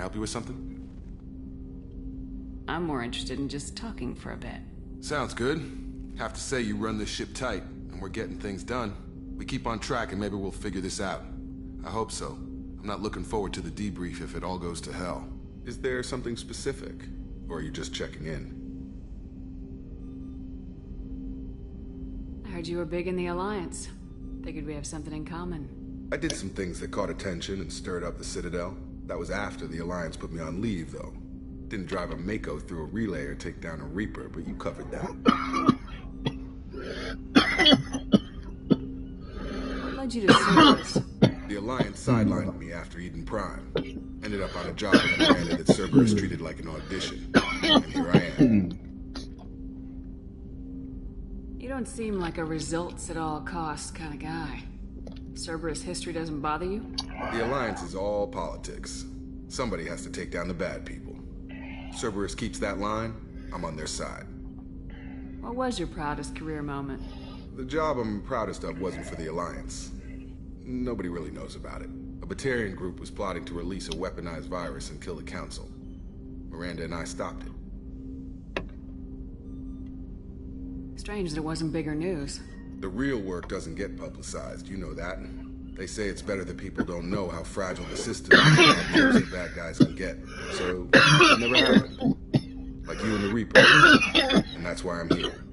I help you with something? I'm more interested in just talking for a bit. Sounds good. Have to say you run this ship tight, and we're getting things done. We keep on track and maybe we'll figure this out. I hope so. I'm not looking forward to the debrief if it all goes to hell. Is there something specific? Or are you just checking in? I heard you were big in the Alliance. Figured we have something in common. I did some things that caught attention and stirred up the Citadel. That was after the Alliance put me on leave, though. Didn't drive a Mako through a relay or take down a Reaper, but you covered that. What led you to Cerberus? The Alliance sidelined me after Eden Prime. Ended up on a job at Miranda that Cerberus treated like an audition. And here I am. You don't seem like a results at all costs kind of guy. Cerberus history doesn't bother you? The Alliance is all politics. Somebody has to take down the bad people. Cerberus keeps that line, I'm on their side. What was your proudest career moment? The job I'm proudest of wasn't for the Alliance. Nobody really knows about it. A Batarian group was plotting to release a weaponized virus and kill the Council. Miranda and I stopped it. Strange that it wasn't bigger news. The real work doesn't get publicized, you know that. They say it's better that people don't know how fragile the system is and how close the bad guys can get. So, it never happened. Like you and the Reaper. And that's why I'm here.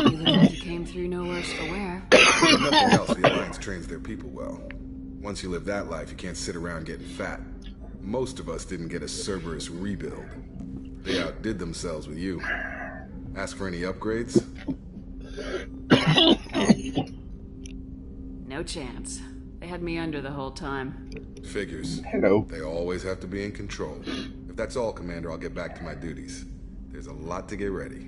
You look like you came through no worse for wear. If nothing else, the Alliance trains their people well. Once you live that life, you can't sit around getting fat. Most of us didn't get a Cerberus rebuild. They outdid themselves with you. Ask for any upgrades? No chance. They had me under the whole time. Figures. Hello. They always have to be in control. If that's all, Commander, I'll get back to my duties. There's a lot to get ready.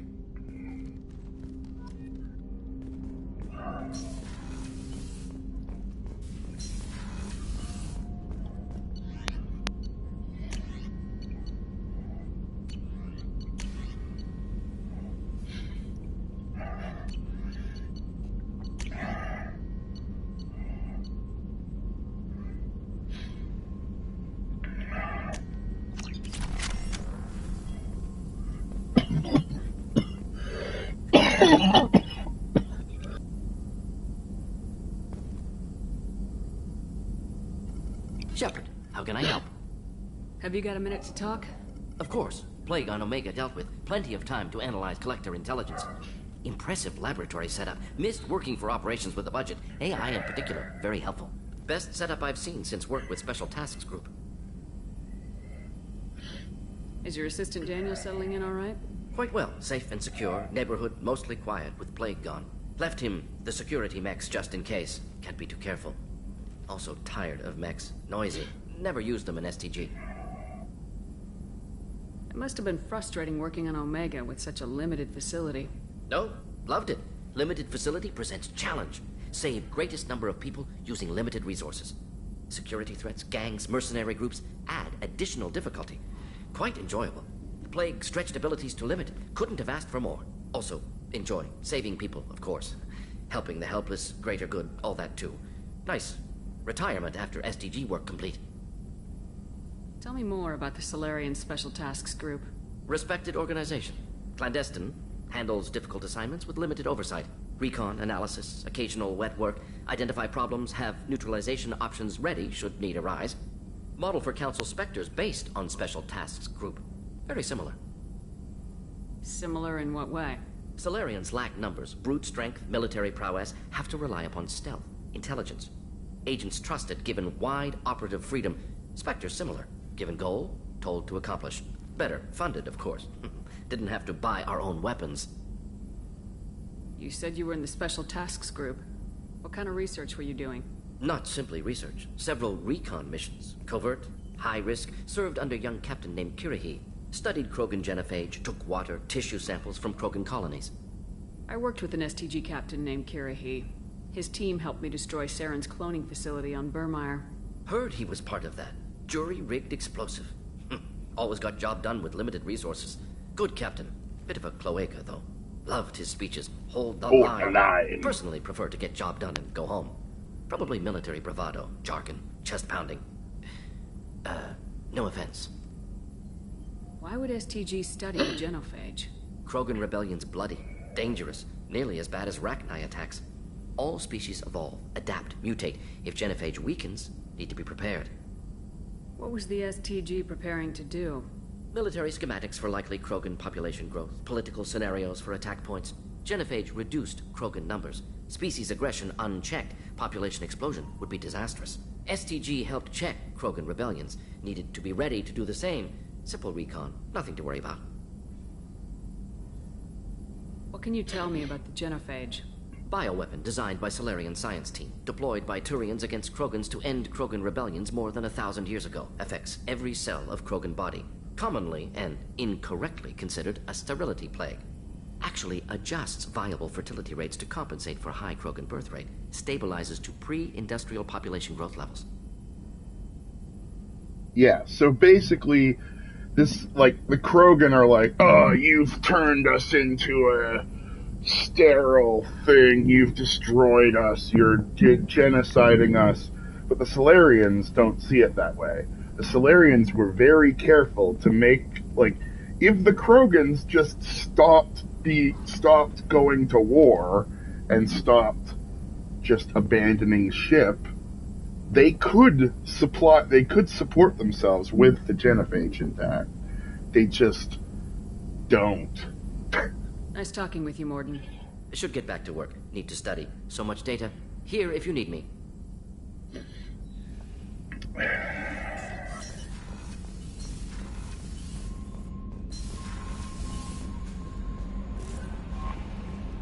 Shepard, how can I help? Have you got a minute to talk? Of course. Plague on Omega dealt with. Plenty of time to analyze collector intelligence. Impressive laboratory setup. Missed working for operations with a budget. AI in particular. Very helpful. Best setup I've seen since work with Special Tasks Group. Is your assistant Daniel settling in all right? Quite well. Safe and secure. Neighborhood mostly quiet with Plague gone. Left him the security mechs just in case. Can't be too careful. Also tired of mechs. Noisy. Never used them in STG. It must have been frustrating working on Omega with such a limited facility. No, loved it. Limited facility presents challenge. Save greatest number of people using limited resources. Security threats, gangs, mercenary groups add additional difficulty. Quite enjoyable. The Plague stretched abilities to limit. Couldn't have asked for more. Also, enjoy. Saving people, of course. Helping the helpless, greater good, all that too. Nice. Retirement after SDG work complete. Tell me more about the Solarian Special Tasks Group. Respected organization. Clandestine. Handles difficult assignments with limited oversight. Recon, analysis, occasional wet work. Identify problems, have neutralization options ready should need arise. Model for Council Spectres based on Special Tasks Group. Very similar. Similar in what way? Solarians lack numbers, brute strength, military prowess, have to rely upon stealth, intelligence. Agents trusted, given wide operative freedom. Spectres similar, given goal, told to accomplish. Better, funded, of course. Didn't have to buy our own weapons. You said you were in the Special Tasks Group. What kind of research were you doing? Not simply research. Several recon missions. Covert, high risk, served under a young captain named Kirihi. Studied Krogan genophage, took water, tissue samples from Krogan colonies. I worked with an STG captain named Kirihi. His team helped me destroy Saren's cloning facility on Burmire. Heard he was part of that. Jury-rigged explosive. Always got job done with limited resources. Good captain. Bit of a cloaca, though. Loved his speeches. Hold the line. Personally prefer to get job done and go home. Probably military bravado, jargon, chest pounding. No offense. Why would STG study the genophage? Krogan rebellion's bloody, dangerous, nearly as bad as Rachni attacks. All species evolve, adapt, mutate. If genophage weakens, need to be prepared. What was the STG preparing to do? Military schematics for likely Krogan population growth, political scenarios for attack points. Genophage reduced Krogan numbers. Species aggression unchecked, population explosion would be disastrous. STG helped check Krogan rebellions, needed to be ready to do the same. Simple recon, nothing to worry about. What can you tell me about the genophage? Bioweapon designed by Solarian science team, deployed by Turians against Krogans to end Krogan rebellions more than 1,000 years ago. Affects every cell of Krogan body. Commonly and incorrectly considered a sterility plague. Actually adjusts viable fertility rates to compensate for high Krogan birth rate. Stabilizes to pre-industrial population growth levels. Yeah, so basically, this, like, the Krogan are like, oh, you've turned us into a sterile thing, you've destroyed us, you're genociding us. But the Solarians don't see it that way. The Solarians were very careful to make, like, if the Krogans just stopped going to war and stopped just abandoning ship, they could support themselves with the genophage intact. They just don't. Nice talking with you, Morden. Should get back to work. Need to study. So much data. Here if you need me.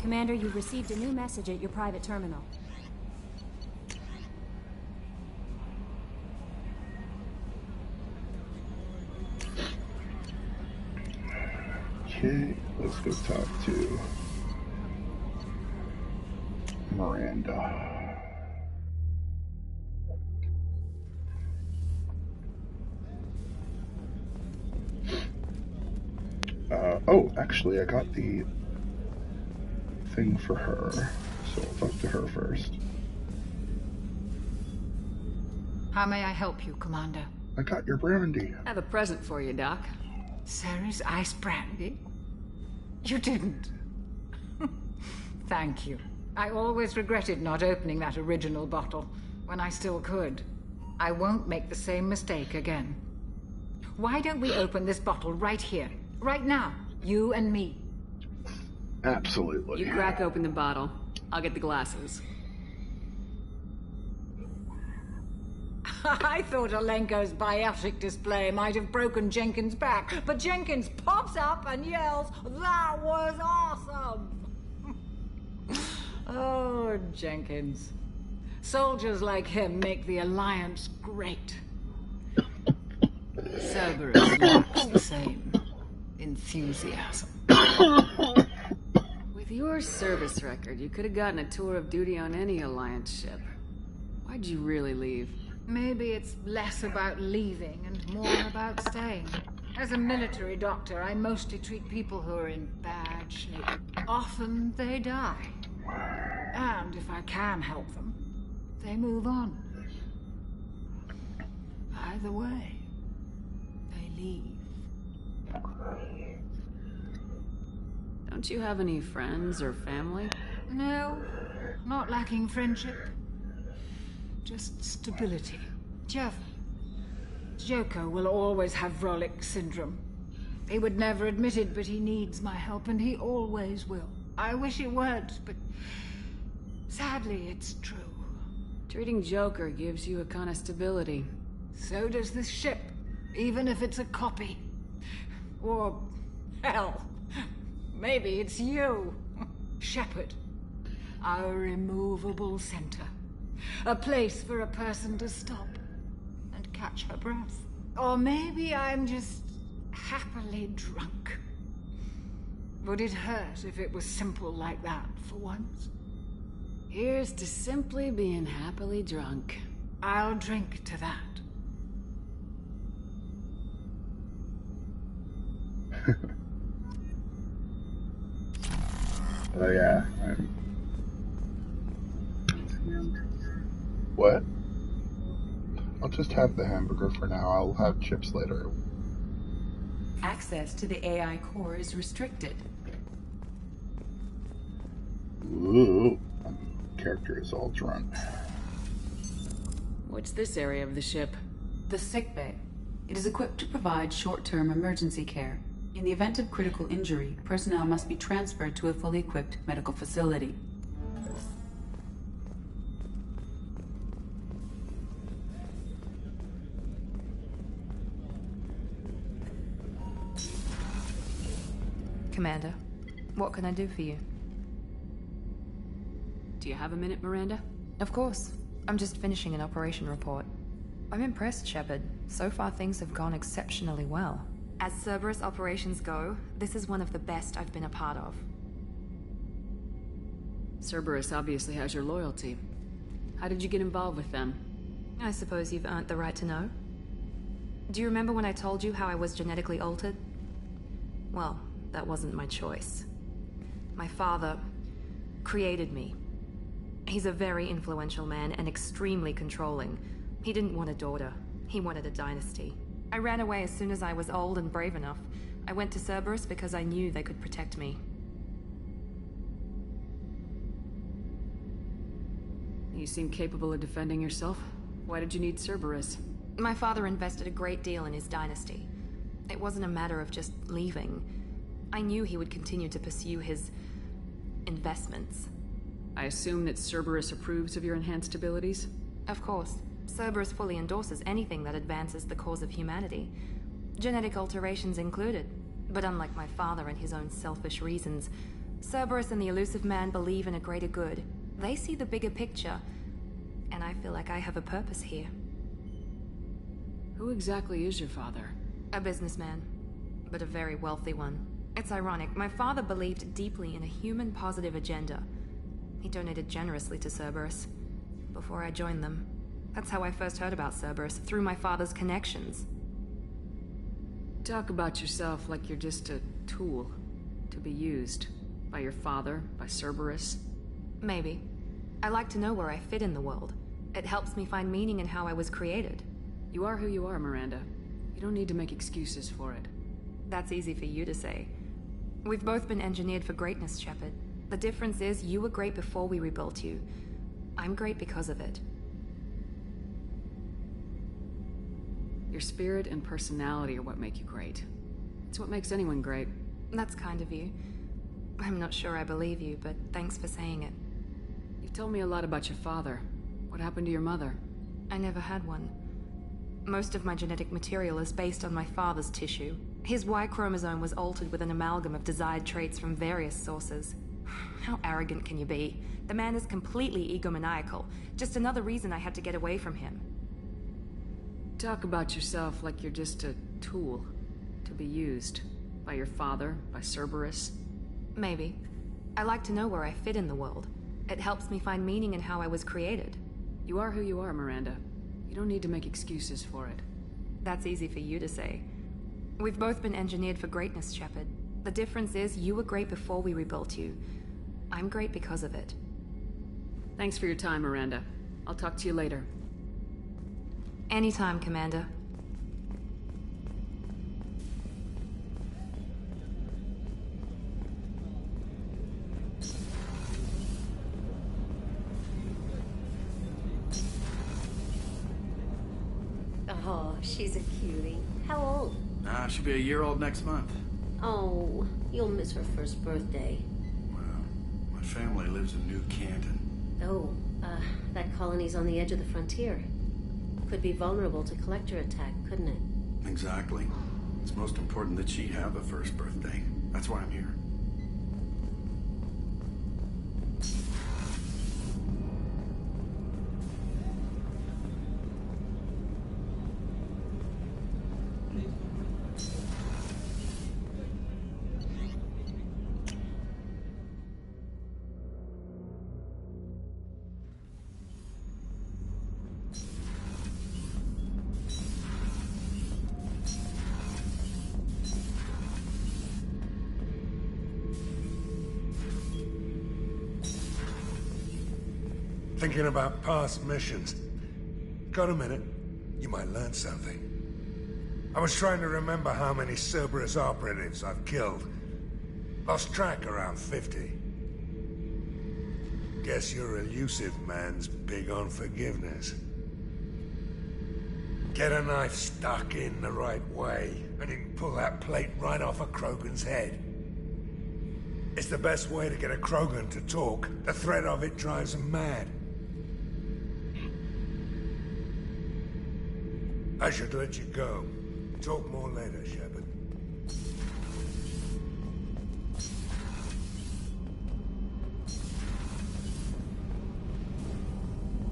Commander, you've received a new message at your private terminal. Okay, let's go talk to Miranda. Oh, actually, I got the thing for her, so I'll talk to her first. How may I help you, Commander? I got your brandy. I have a present for you, Doc. Sarah's ice brandy? You didn't. Thank you. I always regretted not opening that original bottle when I still could. I won't make the same mistake again. Why don't we open this bottle right here, right now, you and me? Absolutely. You crack open the bottle. I'll get the glasses. I thought Alenko's biotic display might have broken Jenkins' back, but Jenkins pops up and yells, "That was awesome!" Oh, Jenkins. Soldiers like him make the Alliance great. Cerberus lacks the same enthusiasm. With your service record, you could have gotten a tour of duty on any Alliance ship. Why'd you really leave? Maybe it's less about leaving and more about staying. As a military doctor, I mostly treat people who are in bad shape. Often they die. And if I can help them, they move on. Either way, they leave. Don't you have any friends or family? No, not lacking friendship. Just stability. Jeff. Joko will always have Vrolik syndrome. He would never admit it, but he needs my help, and he always will. I wish it weren't, but sadly, it's true. Treating Joker gives you a kind of stability. So does this ship, even if it's a copy. Or, hell, maybe it's you. Shepard. Our immovable center. A place for a person to stop and catch her breath. Or maybe I'm just happily drunk. Would it hurt if it was simple like that for once? Here's to simply being happily drunk. I'll drink to that. Oh yeah, What? I'll just have the hamburger for now. I'll have chips later. Access to the AI core is restricted. Ooh. Character is all drunk. What's this area of the ship? The sickbay. It is equipped to provide short-term emergency care. In the event of critical injury, personnel must be transferred to a fully equipped medical facility. Commander, what can I do for you? Do you have a minute, Miranda? Of course. I'm just finishing an operation report. I'm impressed, Shepard. So far things have gone exceptionally well. As Cerberus operations go, this is one of the best I've been a part of. Cerberus obviously has your loyalty. How did you get involved with them? I suppose you've earned the right to know. Do you remember when I told you how I was genetically altered? Well, that wasn't my choice. My father created me. He's a very influential man and extremely controlling. He didn't want a daughter. He wanted a dynasty. I ran away as soon as I was old and brave enough. I went to Cerberus because I knew they could protect me. You seem capable of defending yourself. Why did you need Cerberus? My father invested a great deal in his dynasty. It wasn't a matter of just leaving. I knew he would continue to pursue his investments. I assume that Cerberus approves of your enhanced abilities? Of course. Cerberus fully endorses anything that advances the cause of humanity. Genetic alterations included. But unlike my father and his own selfish reasons, Cerberus and the Elusive Man believe in a greater good. They see the bigger picture, and I feel like I have a purpose here. Who exactly is your father? A businessman, but a very wealthy one. It's ironic, my father believed deeply in a human-positive agenda. He donated generously to Cerberus before I joined them. That's how I first heard about Cerberus, through my father's connections. Talk about yourself like you're just a tool to be used by your father, by Cerberus. Maybe. I like to know where I fit in the world. It helps me find meaning in how I was created. You are who you are, Miranda. You don't need to make excuses for it. That's easy for you to say. We've both been engineered for greatness, Shepard. The difference is you were great before we rebuilt you. I'm great because of it. Your spirit and personality are what make you great. It's what makes anyone great. That's kind of you. I'm not sure I believe you, but thanks for saying it. You've told me a lot about your father. What happened to your mother? I never had one. Most of my genetic material is based on my father's tissue. His Y chromosome was altered with an amalgam of desired traits from various sources. How arrogant can you be? The man is completely egomaniacal. Just another reason I had to get away from him. Talk about yourself like you're just a tool to be used by your father, by Cerberus. Maybe. I like to know where I fit in the world. It helps me find meaning in how I was created. You are who you are, Miranda. You don't need to make excuses for it. That's easy for you to say. We've both been engineered for greatness, Shepard. The difference is you were great before we rebuilt you. I'm great because of it. Thanks for your time, Miranda. I'll talk to you later. Anytime, Commander. Oh, she's a cutie. How old? She'll be a year old next month. Oh, you'll miss her first birthday. Well, my family lives in New Canton. Oh, that colony's on the edge of the frontier. Could be vulnerable to collector attack, couldn't it? Exactly. It's most important that she have a first birthday. That's why I'm here. Thinking about past missions. Got a minute? You might learn something. I was trying to remember how many Cerberus operatives I've killed. Lost track around 50. Guess your elusive man's big on forgiveness. Get a knife stuck in the right way, and you can pull that plate right off a Krogan's head. It's the best way to get a Krogan to talk. The threat of it drives them mad. I should let you go. Talk more later, Shepard.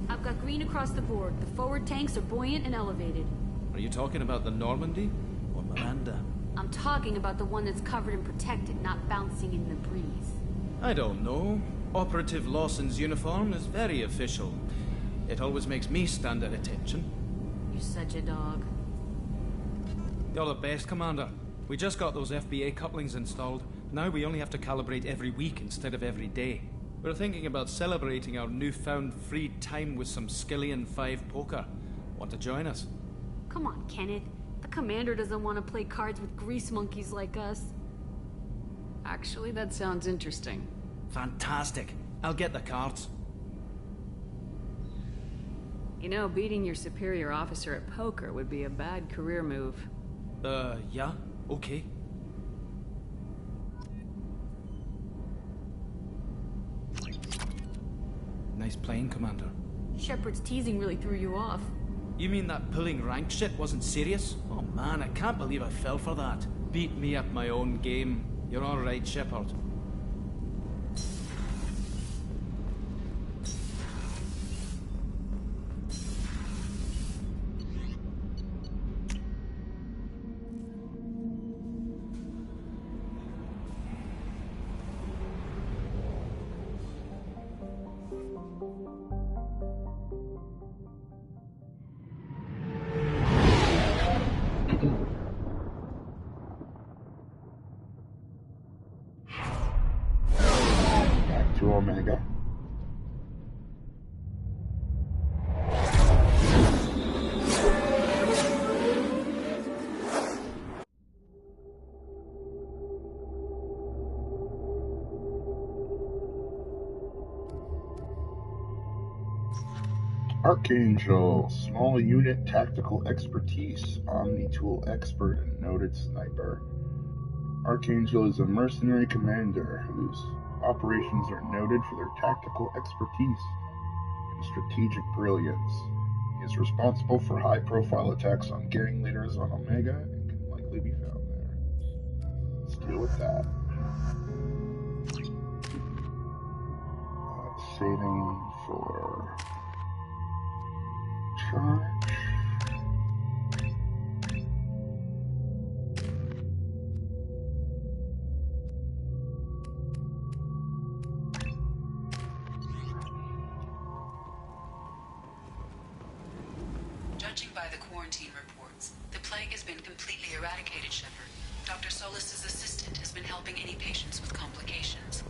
I've got green across the board. The forward tanks are buoyant and elevated. Are you talking about the Normandy? Or Miranda? I'm talking about the one that's covered and protected, not bouncing in the breeze. I don't know. Operative Lawson's uniform is very official. It always makes me stand at attention. You're such a dog. You're the best, Commander. We just got those FBA couplings installed. Now we only have to calibrate every week instead of every day. We're thinking about celebrating our newfound free time with some Skillian 5 poker. Want to join us? Come on, Kenneth. The commander doesn't want to play cards with grease monkeys like us. Actually, that sounds interesting. Fantastic. I'll get the cards. You know, beating your superior officer at poker would be a bad career move. Yeah? Okay. Nice playing, Commander. Shepard's teasing really threw you off. You mean that pulling rank shit wasn't serious? Oh man, I can't believe I fell for that. Beat me at my own game. You're all right, Shepard. Back to Omega. Archangel, small unit tactical expertise, omni-tool expert, and noted sniper. Archangel is a mercenary commander whose operations are noted for their tactical expertise and strategic brilliance. He is responsible for high-profile attacks on gang leaders on Omega and can likely be found there. Let's deal with that. Saving for charge. Judging by the quarantine reports, the plague has been completely eradicated, Shepard. Dr. Solis's assistant has been helping any patients with complications.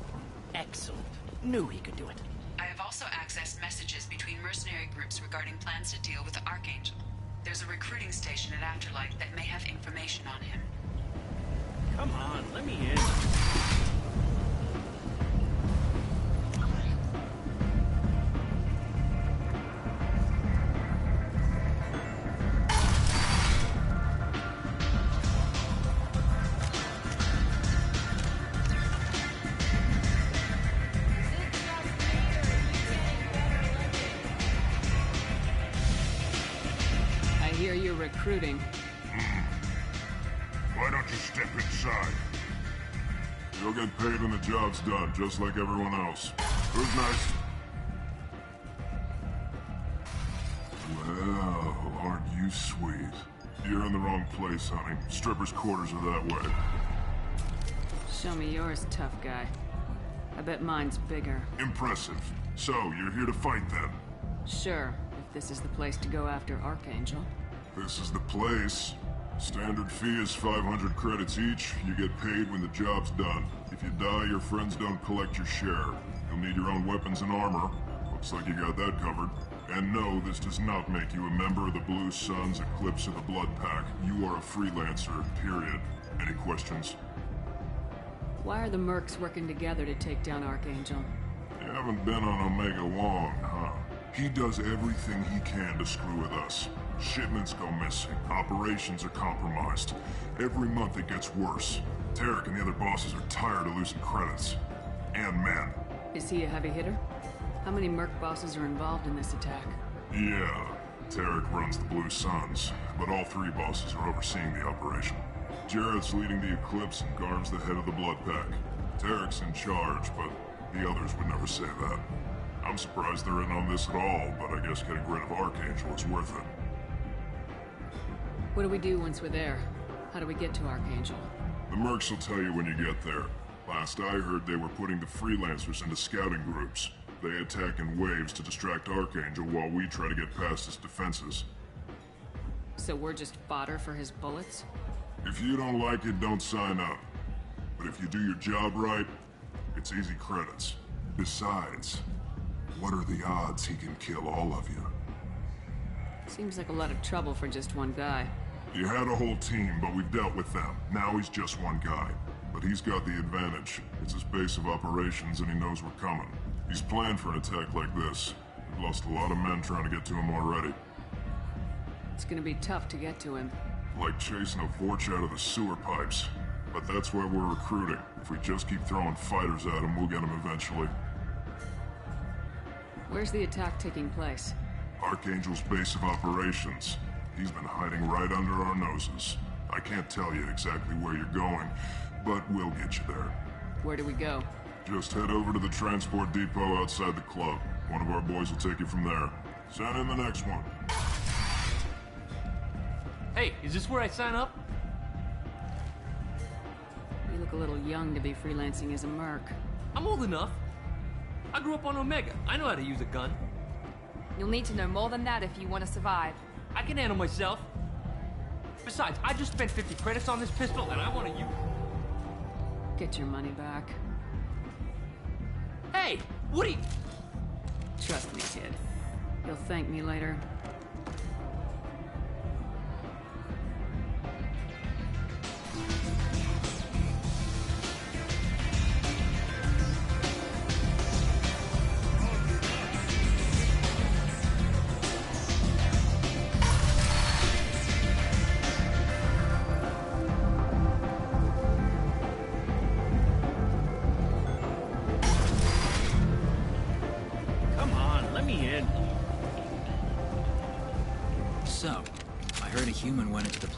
Excellent. Knew he could do it. I have also accessed messages between mercenary groups regarding plans to deal with the Archangel. There's a recruiting station at Afterlife that may have information on him. Come on, let me in. Recruiting. Why don't you step inside? You'll get paid when the job's done, just like everyone else. Who's next? Well, aren't you sweet? You're in the wrong place, honey. Strippers' quarters are that way. Show me yours, tough guy. I bet mine's bigger. Impressive. So, you're here to fight then? Sure, if this is the place to go after Archangel. This is the place. Standard fee is 500 credits each. You get paid when the job's done. If you die, your friends don't collect your share. You'll need your own weapons and armor. We'll Looks like you got that covered. And no, this does not make you a member of the Blue Suns, Eclipse, or the Blood Pack. You are a freelancer, period. Any questions? Why are the mercs working together to take down Archangel? You haven't been on Omega long, huh? He does everything he can to screw with us. Shipments go missing. Operations are compromised. Every month it gets worse. Tarek and the other bosses are tired of losing credits. And men. Is he a heavy hitter? How many merc bosses are involved in this attack? Yeah, Tarek runs the Blue Suns, but all three bosses are overseeing the operation. Jarrett's leading the Eclipse and Garm's the head of the Blood Pack. Tarek's in charge, but the others would never say that. I'm surprised they're in on this at all, but I guess getting rid of Archangel is worth it. What do we do once we're there? How do we get to Archangel? The mercs will tell you when you get there. Last I heard, they were putting the freelancers into scouting groups. They attack in waves to distract Archangel while we try to get past his defenses. So we're just fodder for his bullets? If you don't like it, don't sign up. But if you do your job right, it's easy credits. Besides, what are the odds he can kill all of you? Seems like a lot of trouble for just one guy. You had a whole team, but we've dealt with them. Now he's just one guy. But he's got the advantage. It's his base of operations and he knows we're coming. He's planned for an attack like this. We've lost a lot of men trying to get to him already. It's gonna be tough to get to him. Like chasing a Vorch out of the sewer pipes. But that's why we're recruiting. If we just keep throwing fighters at him, we'll get him eventually. Where's the attack taking place? Archangel's base of operations. He's been hiding right under our noses. I can't tell you exactly where you're going, but we'll get you there. Where do we go? Just head over to the transport depot outside the club. One of our boys will take you from there. Send in the next one. Hey, is this where I sign up? You look a little young to be freelancing as a merc. I'm old enough. I grew up on Omega. I know how to use a gun. You'll need to know more than that if you want to survive. I can handle myself. Besides, I just spent 50 credits on this pistol and I want to use it. Get your money back. Hey, what are you... Trust me, kid. You'll thank me later.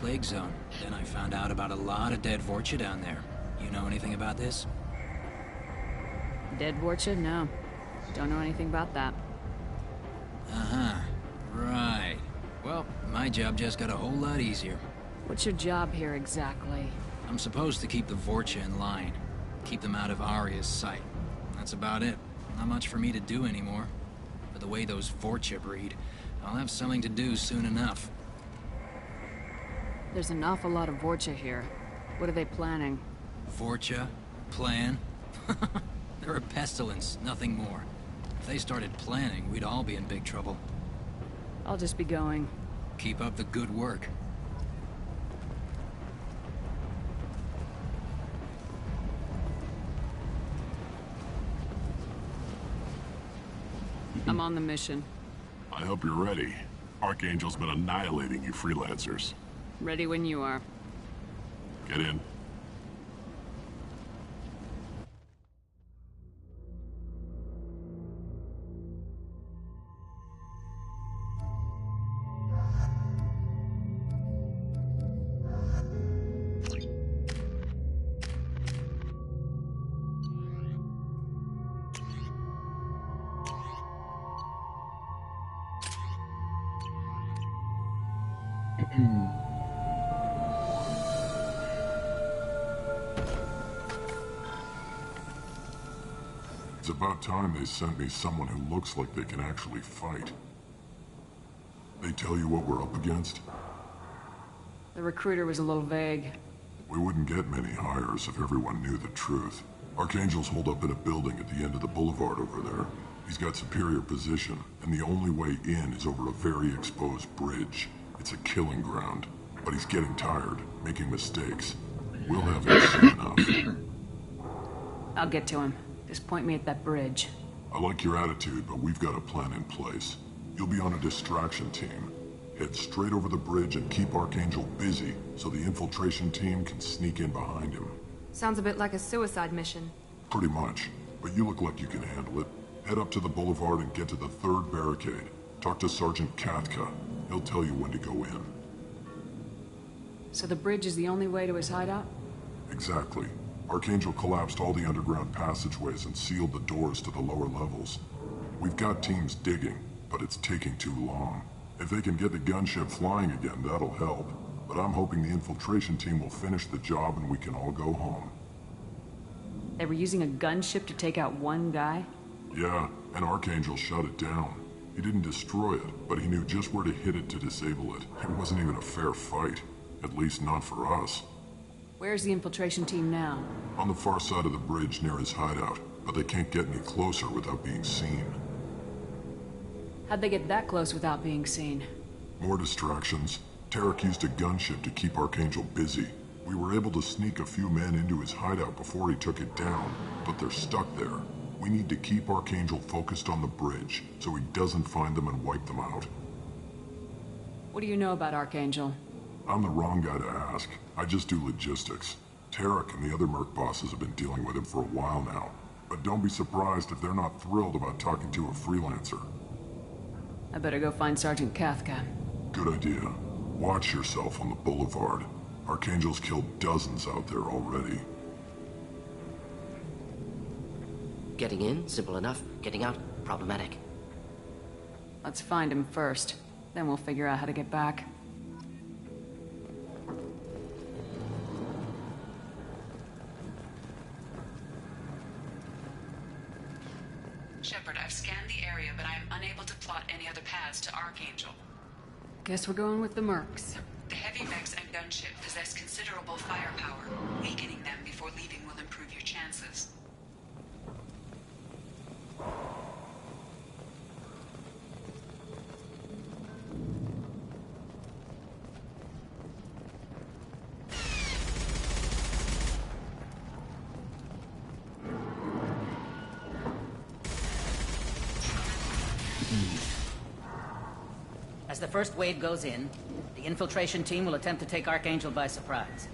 Plague zone. Then I found out about a lot of dead Vorcha down there. You know anything about this? Dead Vorcha? No. Don't know anything about that. Uh-huh. Right. Well, my job just got a whole lot easier. What's your job here exactly? I'm supposed to keep the Vorcha in line. Keep them out of Arya's sight. That's about it. Not much for me to do anymore. But the way those Vorcha breed, I'll have something to do soon enough. There's an awful lot of Vorcha here. What are they planning? Vorcha? Plan? They're a pestilence, nothing more. If they started planning, we'd all be in big trouble. I'll just be going. Keep up the good work. I'm on the mission. I hope you're ready. Archangel's been annihilating you freelancers. Ready when you are. Get in. It's about time they sent me someone who looks like they can actually fight. They tell you what we're up against? The recruiter was a little vague. We wouldn't get many hires if everyone knew the truth. Archangel's holed up in a building at the end of the boulevard over there. He's got superior position, and the only way in is over a very exposed bridge. It's a killing ground, but he's getting tired, making mistakes. We'll have him soon enough. I'll get to him. Just point me at that bridge. I like your attitude, but we've got a plan in place. You'll be on a distraction team. Head straight over the bridge and keep Archangel busy so the infiltration team can sneak in behind him. Sounds a bit like a suicide mission. Pretty much, but you look like you can handle it. Head up to the boulevard and get to the 3rd barricade. Talk to Sergeant Katka. He'll tell you when to go in. So the bridge is the only way to his hideout? Exactly. Archangel collapsed all the underground passageways and sealed the doors to the lower levels. We've got teams digging, but it's taking too long. If they can get the gunship flying again, that'll help. But I'm hoping the infiltration team will finish the job and we can all go home. They were using a gunship to take out one guy? Yeah, and Archangel shut it down. He didn't destroy it, but he knew just where to hit it to disable it. It wasn't even a fair fight. At least not for us. Where's the infiltration team now? On the far side of the bridge near his hideout, but they can't get any closer without being seen. How'd they get that close without being seen? More distractions. Tarek used a gunship to keep Archangel busy. We were able to sneak a few men into his hideout before he took it down, but they're stuck there. We need to keep Archangel focused on the bridge, so he doesn't find them and wipe them out. What do you know about Archangel? I'm the wrong guy to ask. I just do logistics. Tarek and the other merc bosses have been dealing with him for a while now. But don't be surprised if they're not thrilled about talking to a freelancer. I better go find Sergeant Katka. Good idea. Watch yourself on the boulevard. Archangel's killed dozens out there already. Getting in, simple enough. Getting out, problematic. Let's find him first. Then we'll figure out how to get back. Shepard, I've scanned the area, but I am unable to plot any other paths to Archangel. Guess we're going with the mercs. The heavy mechs and gunship possess considerable firepower. Weakening them before leaving will improve your chances. As the first wave goes in, the infiltration team will attempt to take Archangel by surprise.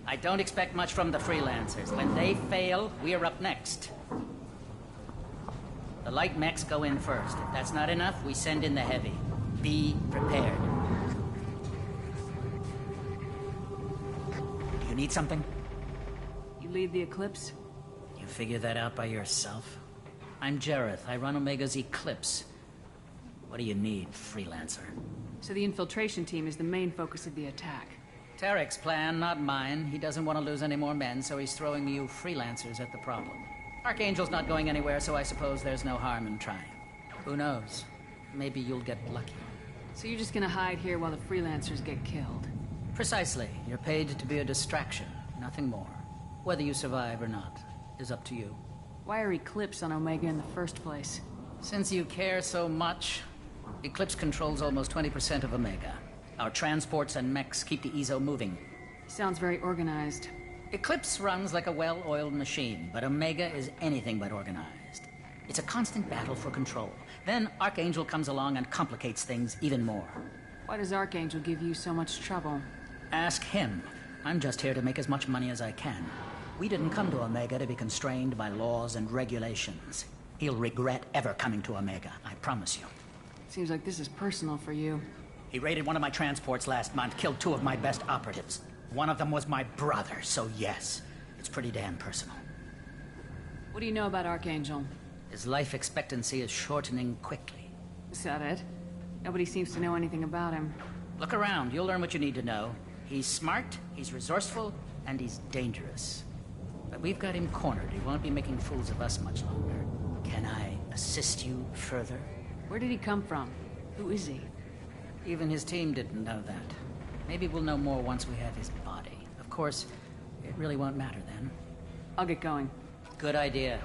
I don't expect much from the freelancers. When they fail, we are up next. The light mechs go in first. If that's not enough, we send in the heavy. Be prepared. Do you need something? You lead the Eclipse? You figure that out by yourself? I'm Jareth. I run Omega's Eclipse. What do you need, freelancer? So the infiltration team is the main focus of the attack. Tarek's plan, not mine. He doesn't want to lose any more men, so he's throwing you freelancers at the problem. Archangel's not going anywhere, so I suppose there's no harm in trying. Who knows? Maybe you'll get lucky. So you're just gonna hide here while the freelancers get killed? Precisely. You're paid to be a distraction, nothing more. Whether you survive or not is up to you. Why are Eclipse on Omega in the first place? Since you care so much, Eclipse controls almost 20% of Omega. Our transports and mechs keep the EZO moving. Sounds very organized. Eclipse runs like a well-oiled machine, but Omega is anything but organized. It's a constant battle for control. Then Archangel comes along and complicates things even more. Why does Archangel give you so much trouble? Ask him. I'm just here to make as much money as I can. We didn't come to Omega to be constrained by laws and regulations. He'll regret ever coming to Omega, I promise you. Seems like this is personal for you. He raided one of my transports last month, killed 2 of my best operatives. One of them was my brother, so yes, it's pretty damn personal. What do you know about Archangel? His life expectancy is shortening quickly. Is that it? Nobody seems to know anything about him. Look around, you'll learn what you need to know. He's smart, he's resourceful, and he's dangerous. But we've got him cornered. He won't be making fools of us much longer. Can I assist you further? Where did he come from? Who is he? Even his team didn't know that. Maybe we'll know more once we have his body. Of course, it really won't matter then. I'll get going. Good idea.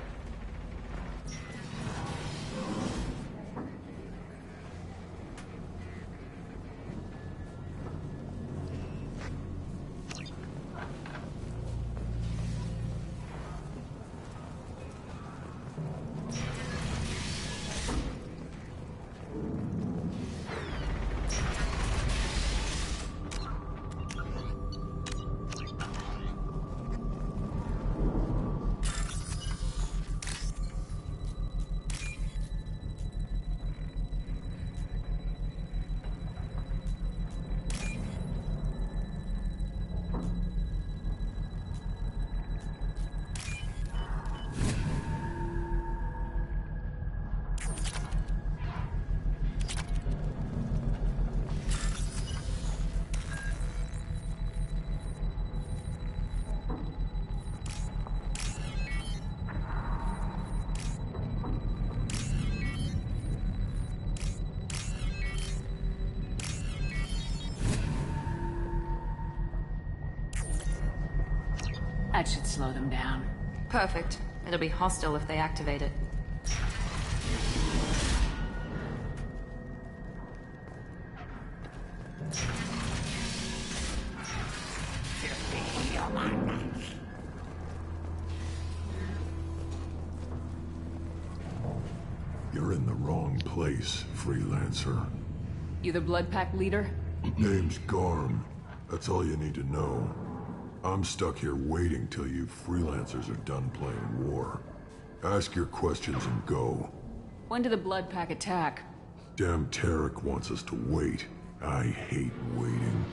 That should slow them down. Perfect. It'll be hostile if they activate it. You're in the wrong place, freelancer. You the Blood Pack leader? Name's Garm. That's all you need to know. I'm stuck here waiting till you freelancers are done playing war. Ask your questions and go. When did the Blood Pack attack? Damn Tarek wants us to wait. I hate waiting.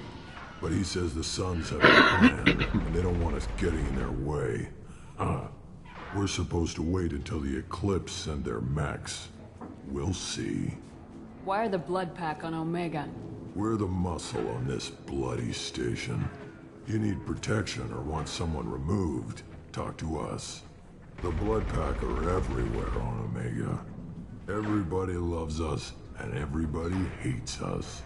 But he says the Suns have a plan, and they don't want us getting in their way. We're supposed to wait until the Eclipse send their mechs. We'll see. Why are the Blood Pack on Omega? We're the muscle on this bloody station. You need protection or want someone removed, talk to us. The Blood Pack are everywhere on Omega. Everybody loves us, and everybody hates us.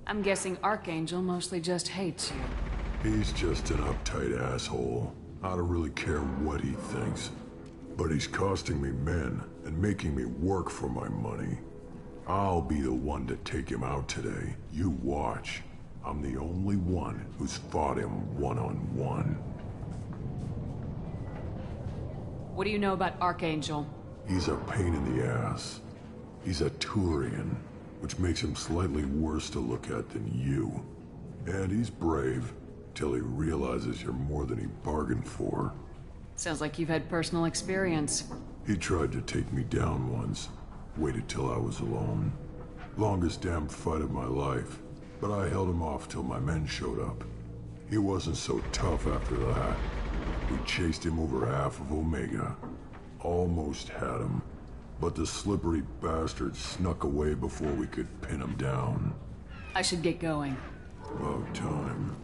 I'm guessing Archangel mostly just hates you. He's just an uptight asshole. I don't really care what he thinks. But he's costing me men and making me work for my money. I'll be the one to take him out today. You watch. I'm the only one who's fought him one-on-one. What do you know about Archangel? He's a pain in the ass. He's a Turian, which makes him slightly worse to look at than you. And he's brave, till he realizes you're more than he bargained for. Sounds like you've had personal experience. He tried to take me down once. Waited till I was alone. Longest damn fight of my life. But I held him off till my men showed up. He wasn't so tough after that. We chased him over half of Omega. Almost had him. But the slippery bastard snuck away before we could pin him down. I should get going. About time.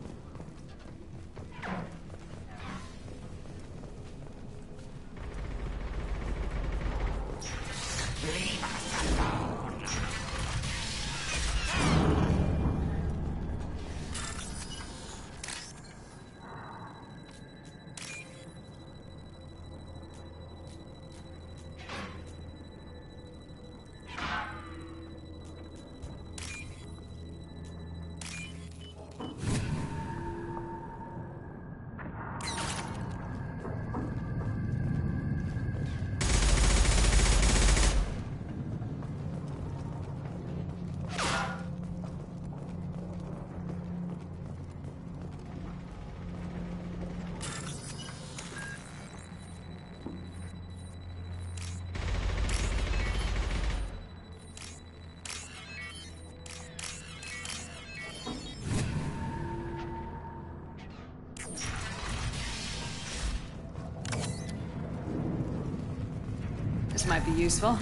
Leave us alone. This might be useful.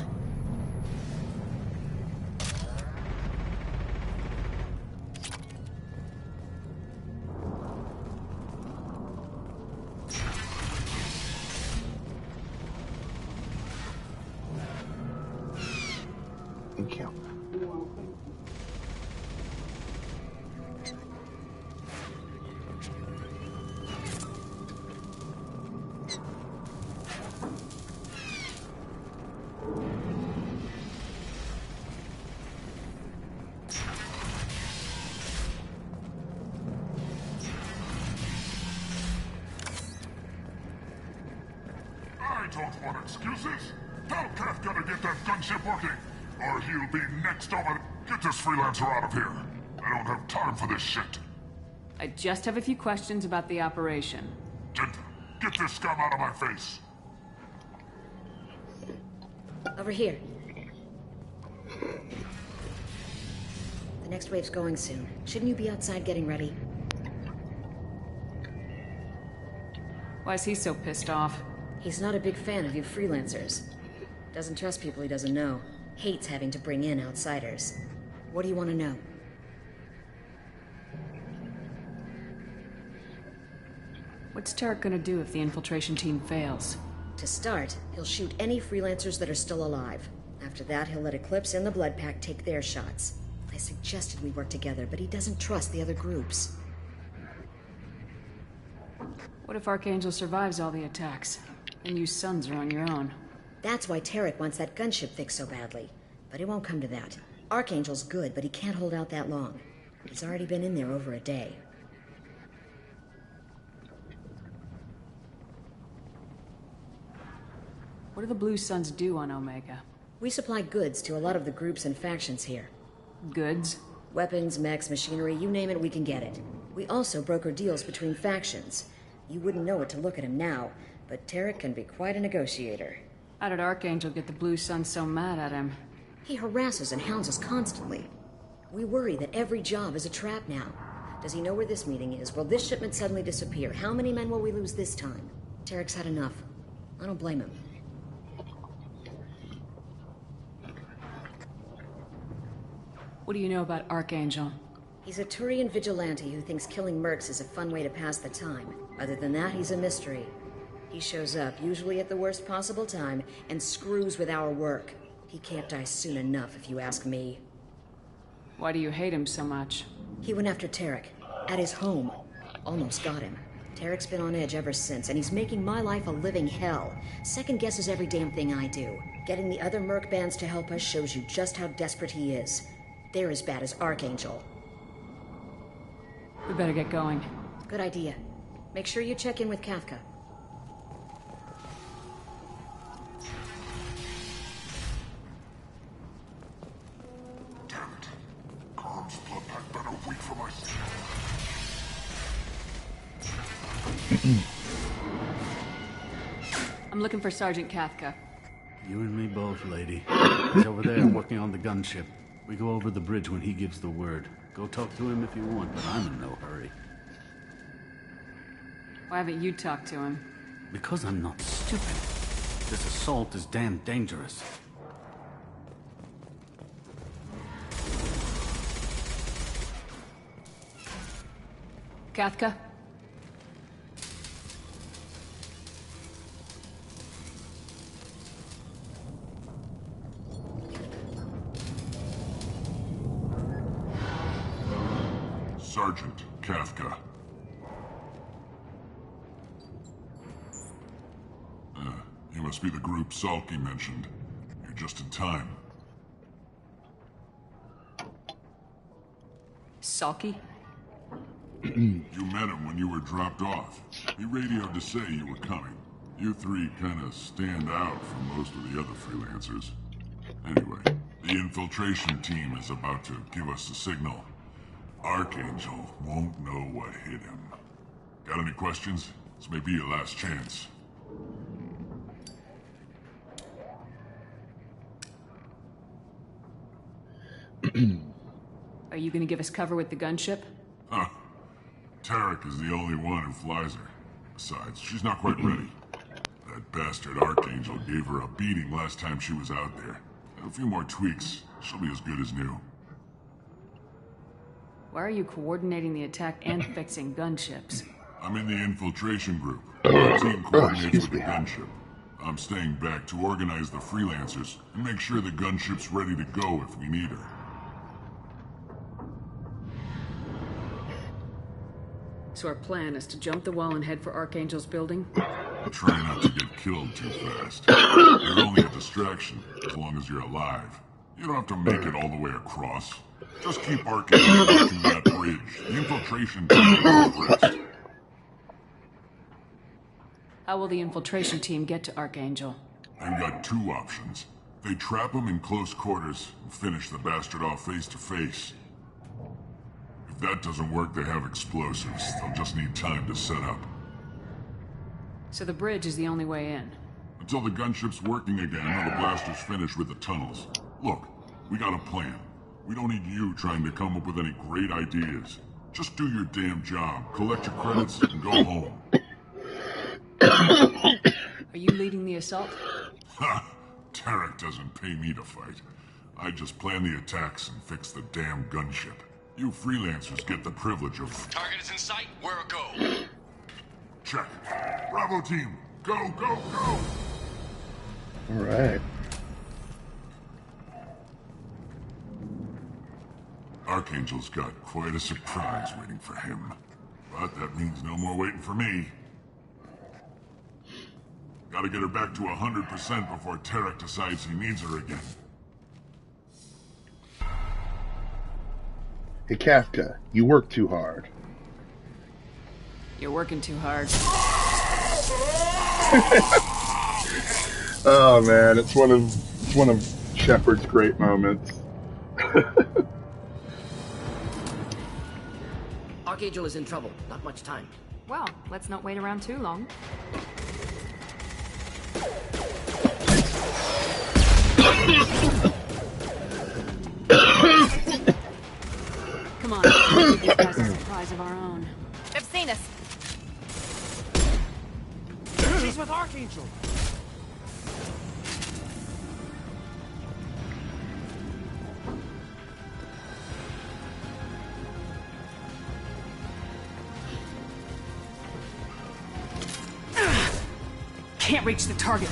Thank you. I don't want excuses. Tell Kafka to get that gunship working, or he'll be next over. Get this freelancer out of here. I don't have time for this shit. I just have a few questions about the operation. Get this scum out of my face. Over here. The next wave's going soon. Shouldn't you be outside getting ready? Why is he so pissed off? He's not a big fan of you freelancers. Doesn't trust people he doesn't know. Hates having to bring in outsiders. What do you want to know? What's Tarek gonna do if the infiltration team fails? To start, he'll shoot any freelancers that are still alive. After that, he'll let Eclipse and the Blood Pack take their shots. I suggested we work together, but he doesn't trust the other groups. What if Archangel survives all the attacks? And you sons are on your own. That's why Tarek wants that gunship fixed so badly. But it won't come to that. Archangel's good, but he can't hold out that long. He's already been in there over a day. What do the Blue Suns do on Omega? We supply goods to a lot of the groups and factions here. Goods? Weapons, mechs, machinery, you name it, we can get it. We also broker deals between factions. You wouldn't know it to look at him now, but Tarek can be quite a negotiator. How did Archangel get the Blue Suns so mad at him? He harasses and hounds us constantly. We worry that every job is a trap now. Does he know where this meeting is? Will this shipment suddenly disappear? How many men will we lose this time? Tarek's had enough. I don't blame him. What do you know about Archangel? He's a Turian vigilante who thinks killing mercs is a fun way to pass the time. Other than that, he's a mystery. He shows up, usually at the worst possible time, and screws with our work. He can't die soon enough, if you ask me. Why do you hate him so much? He went after Tarek, at his home. Almost got him. Tarek's been on edge ever since, and he's making my life a living hell. Second guesses every damn thing I do. Getting the other merc bands to help us shows you just how desperate he is. They're as bad as Archangel. We better get going. Good idea. Make sure you check in with Kafka. Damn it. Carm's blood pack better wait for my... I'm looking for Sergeant Kafka. You and me both, lady. He's over there working on the gunship. We go over the bridge when he gives the word. Go talk to him if you want, but I'm in no hurry. Why haven't you talked to him? Because I'm not stupid. This assault is damn dangerous. Kafka? Sergeant Kafka. You must be the group Salky mentioned. You're just in time. Salky? You met him when you were dropped off. He radioed to say you were coming. You three kinda stand out from most of the other freelancers. Anyway, the infiltration team is about to give us the signal. Archangel won't know what hit him. Got any questions? This may be your last chance. Are you gonna give us cover with the gunship? Huh. Tarek is the only one who flies her. Besides, she's not quite ready. That bastard Archangel gave her a beating last time she was out there. A few more tweaks, she'll be as good as new. Why are you coordinating the attack and fixing gunships? I'm in the infiltration group. Our team coordinates with the gunship. I'm staying back to organize the freelancers and make sure the gunship's ready to go if we need her. So our plan is to jump the wall and head for Archangel's building? Try not to get killed too fast. You're only a distraction, as long as you're alive. You don't have to make it all the way across. Just keep Archangel watching that bridge. The infiltration team will go first. How will the infiltration team get to Archangel? They've got two options. They trap him in close quarters and finish the bastard off face to face. If that doesn't work, they have explosives. They'll just need time to set up. So the bridge is the only way in? Until the gunship's working again or the blasters finish with the tunnels. Look, we got a plan. We don't need you trying to come up with any great ideas. Just do your damn job, collect your credits, and go home. Are you leading the assault? Ha! Tarek doesn't pay me to fight. I just plan the attacks and fix the damn gunship. You freelancers get the privilege of... Target is in sight. Where a go? Check. Bravo team, go, go, go! Alright. Archangel's got quite a surprise waiting for him. But that means no more waiting for me. Gotta get her back to 100% before Tarek decides he needs her again. Hey, Kafka, you work too hard. You're working too hard. Oh man, it's one of Shepard's great moments. Archangel is in trouble. Not much time. Well, let's not wait around too long. Come on, let's give these guys a surprise of our own. They've seen us. She's with Archangel. Can't reach the target.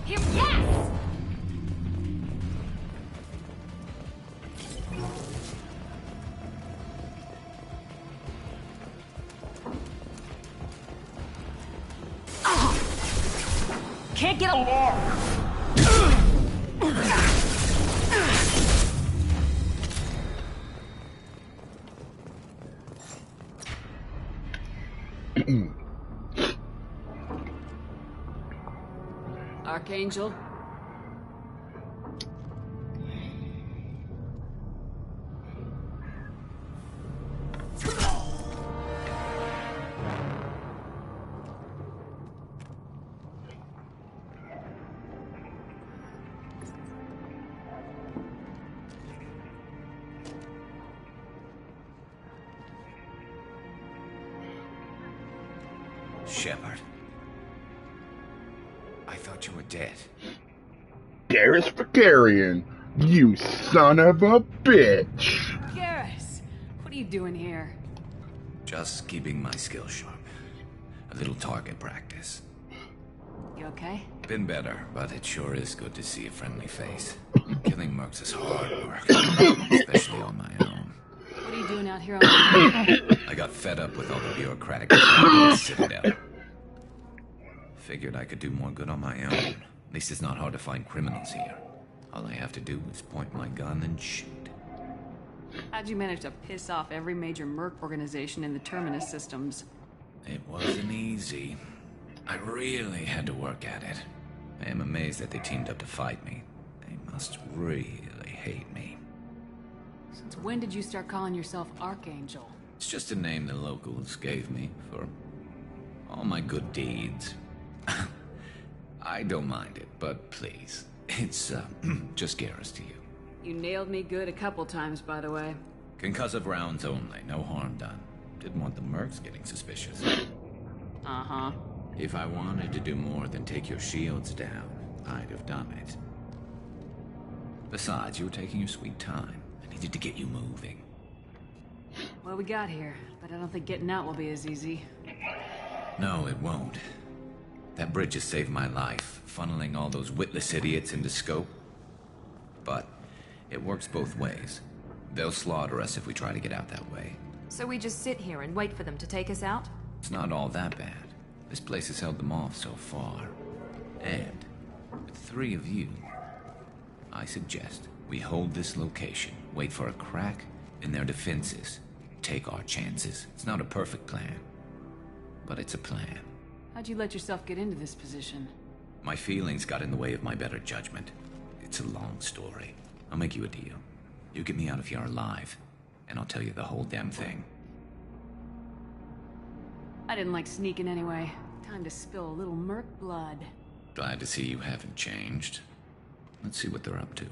Here, yes! Can't get along. Archangel? Shepard. I thought you were dead. Garrus Vakarian, you son of a bitch. Garrus, what are you doing here? Just keeping my skills sharp. A little target practice. You okay? Been better, but it sure is good to see a friendly face. Killing mercs is hard work, especially on my own. What are you doing out here on the I got fed up with all the bureaucratic crap in the Citadel. Figured I could do more good on my own. At least it's not hard to find criminals here. All I have to do is point my gun and shoot. How'd you manage to piss off every major merc organization in the Terminus systems? It wasn't easy. I really had to work at it. I am amazed that they teamed up to fight me. They must really hate me. Since when did you start calling yourself Archangel? It's just a name the locals gave me for all my good deeds. I don't mind it, but please, it's just Garrus to you. You nailed me good a couple times, by the way. Concussive rounds only, no harm done. Didn't want the mercs getting suspicious. Uh-huh. If I wanted to do more than take your shields down, I'd have done it. Besides, you were taking your sweet time. I needed to get you moving. Well, we got here, but I don't think getting out will be as easy. No, it won't. That bridge has saved my life, funneling all those witless idiots into scope. But it works both ways. They'll slaughter us if we try to get out that way. So we just sit here and wait for them to take us out? It's not all that bad. This place has held them off so far. And with 3 of you, I suggest we hold this location, wait for a crack in their defenses, take our chances. It's not a perfect plan, but it's a plan. How'd you let yourself get into this position? My feelings got in the way of my better judgment. It's a long story. I'll make you a deal. You get me out of here alive, and I'll tell you the whole damn thing. I didn't like sneaking anyway. Time to spill a little merc blood. Glad to see you haven't changed. Let's see what they're up to.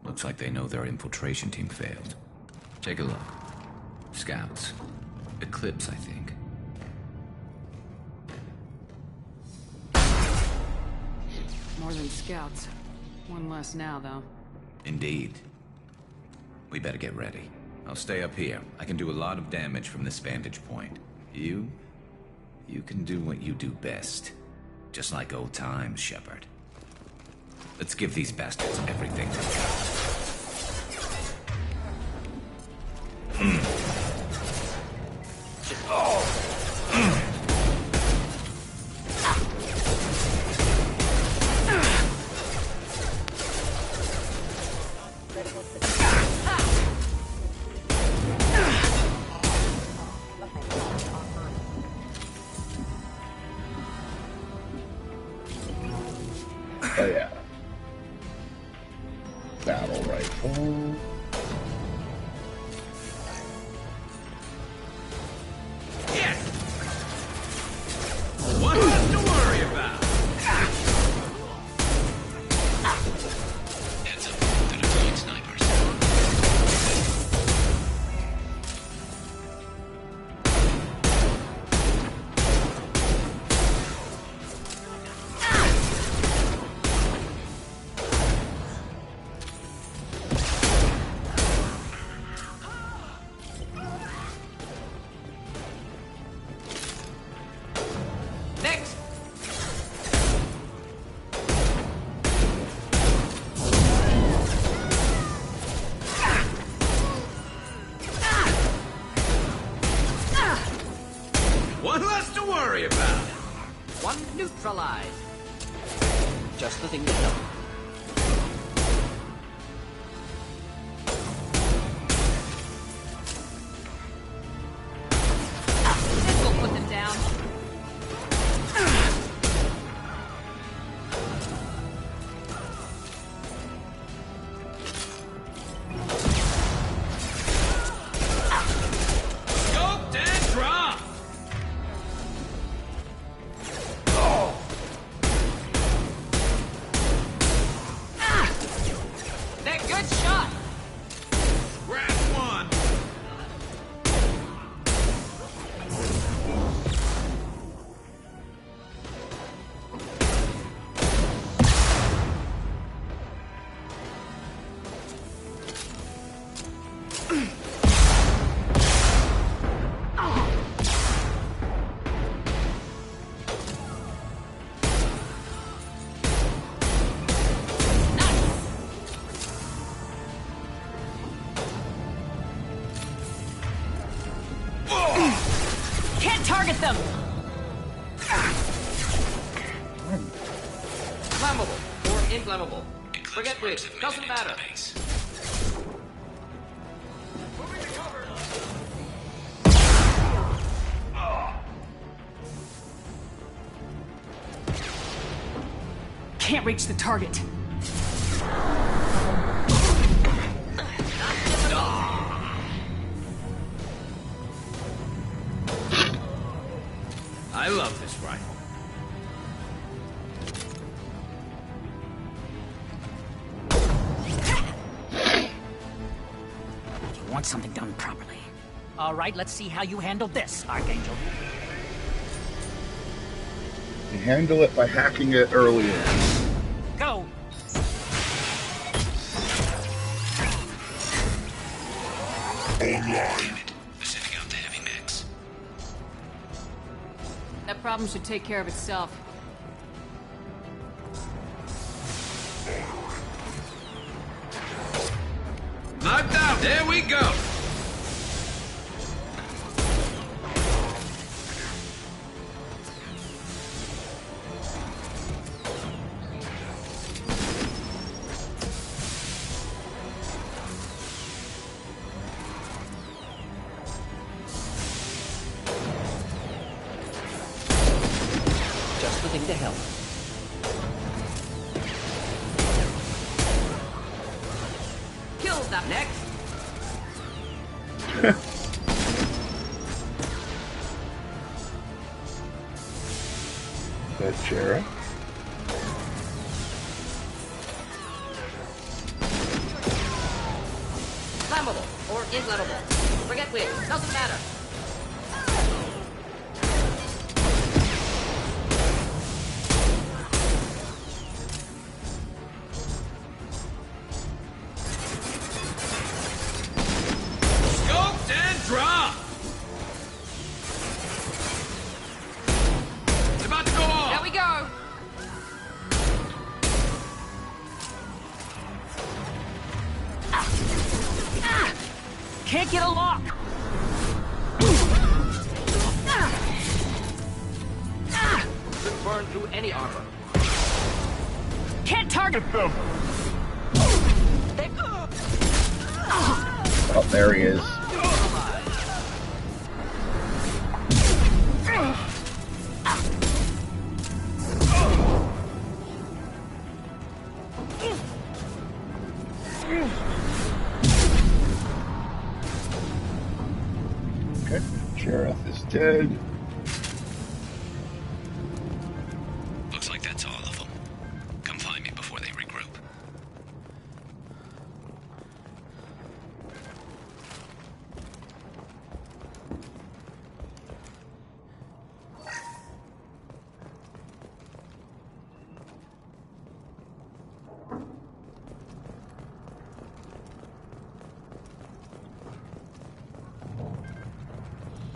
Looks like they know their infiltration team failed. Take a look. Scouts. Eclipse, I think. More than scouts. One less now, though. Indeed. We better get ready. I'll stay up here. I can do a lot of damage from this vantage point. You can do what you do best. Just like old times, Shepard. Let's give these bastards everything they got. Oh yeah. Battle rifle. What else to worry about? Heads up, they're deploying snipers. Next! One less to worry about. One neutralized. Just the thing to know. This will put them down. Scoped and dropped. That good shot! Grab one. Can't target them! Flammable or inflammable. Forget which. Doesn't matter. Can't reach the target. I love this rifle. You want something done properly. All right, let's see how you handle this, Archangel. You handle it by hacking it earlier. Go! Online. Sending out the heavy mix. That problem should take care of itself. Knocked out. There we go. Just the thing to help. Kills that next. That Jarrett. Flammable or inflammable. Forget which. Doesn't matter. Scoped and dropped. It's about to go off. There we go! Can't get a lock! burn through any armor. Can't target them! Oh, there he is. Okay, Jareth is dead. Looks like that's all of them. Come find me before they regroup.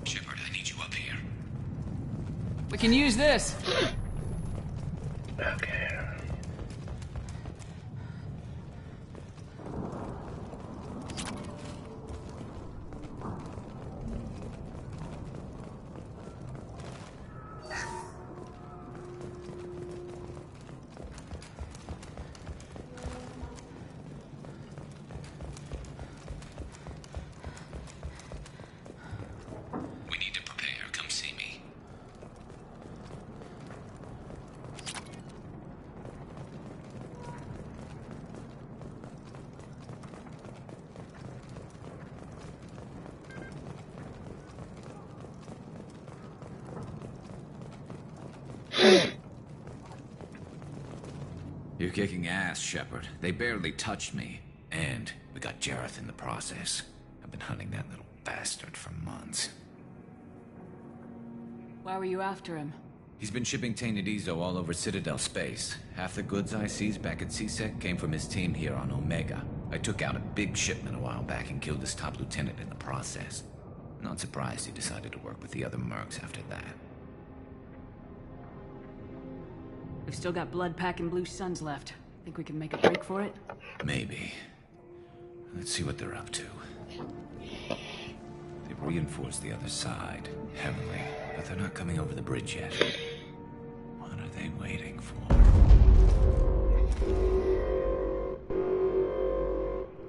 Shepard, I need you up here. We can use this. Okay. We need to prepare. Come see me. You're kicking ass, Shepard. They barely touched me. And we got Jareth in the process. I've been hunting that little bastard for months. Why were you after him? He's been shipping tainted Ezo all over Citadel space. Half the goods I seized back at CSEC came from his team here on Omega. I took out a big shipment a while back and killed his top lieutenant in the process. Not surprised he decided to work with the other mercs after that. We've still got Blood Pack and Blue Suns left. Think we can make a break for it? Maybe. Let's see what they're up to. They've reinforced the other side, heavily, but they're not coming over the bridge yet. What are they waiting for?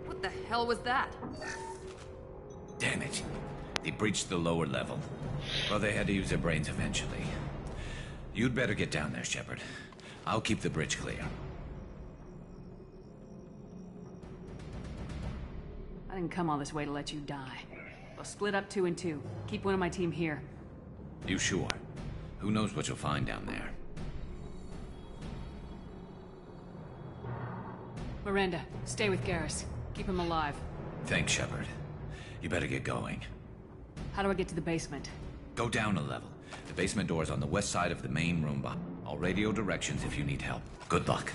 What the hell was that? Damn it. They breached the lower level. Well, they had to use their brains eventually. You'd better get down there, Shepard. I'll keep the bridge clear. I didn't come all this way to let you die. We'll split up 2 and 2. Keep one of my team here. You sure? Who knows what you'll find down there? Miranda, stay with Garrus. Keep him alive. Thanks, Shepard. You better get going. How do I get to the basement? Go down a level. The basement door's on the west side of the main room. I'll radio directions if you need help. Good luck.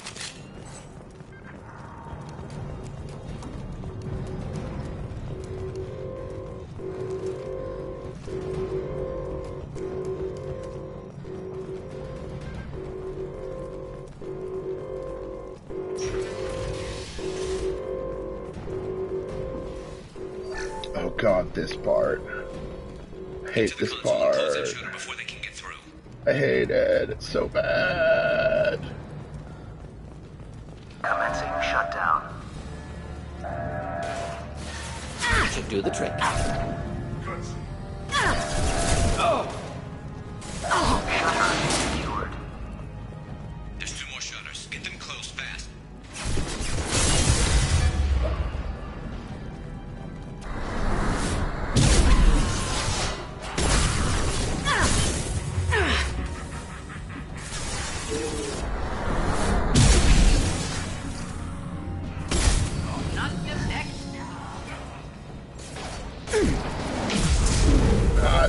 Oh god, this part. I hate this part. I hate it. It's so bad. Commencing shutdown. Should do the trick. Shutter secured. There's 2 more shutters. Get them closed fast.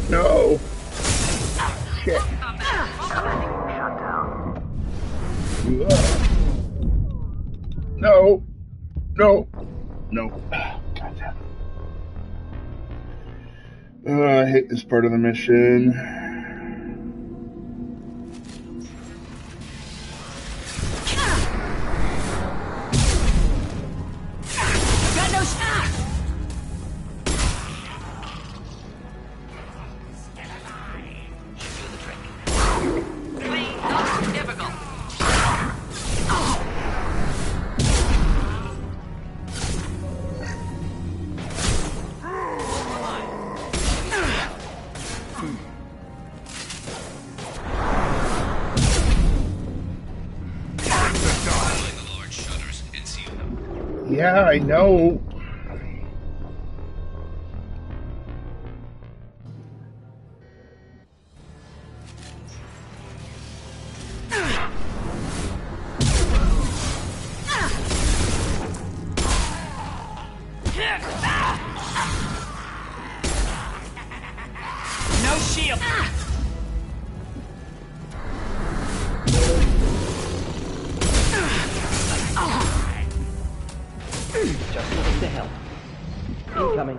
No. Shit. No. No. No. God damn. I hate this part of the mission. Got no snap! Yeah, I know. No shield. Just looking to help. Incoming.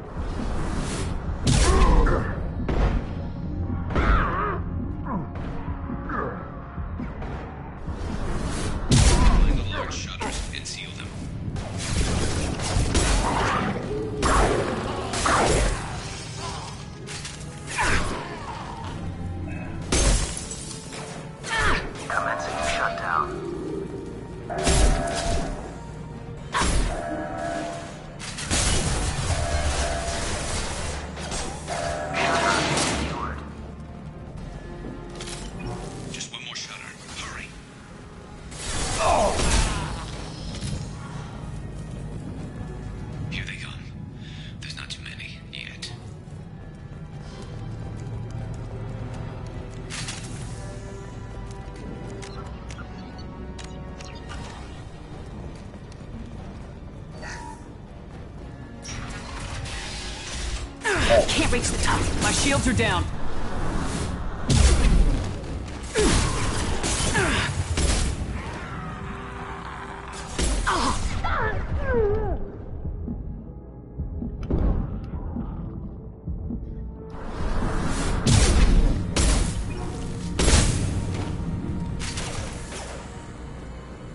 Find the large shutters and seal them. Commencing shutdown. Just one more shutter. Hurry. Here they come. There's not too many yet. Can't reach the top. My shields are down.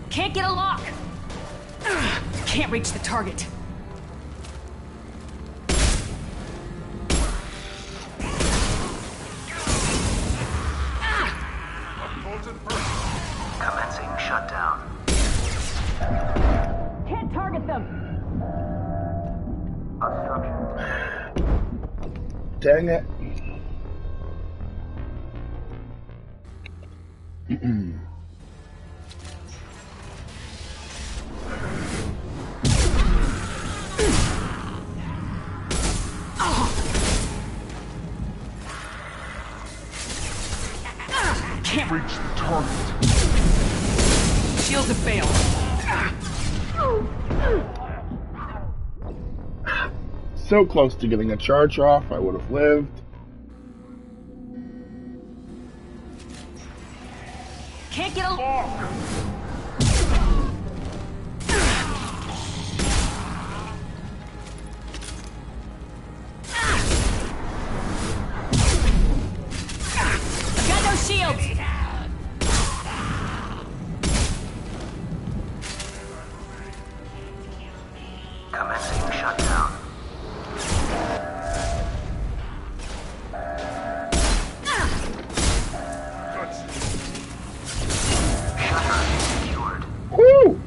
Can't get a lock. Can't reach the target. Commencing shutdown. Can't target them. Obstruction. Dang it. Can't reach the target. Shields have failed. So close to getting a charge off, I would have lived. Can't get a lock. I've got no shields. Commencing shutdown. Woo!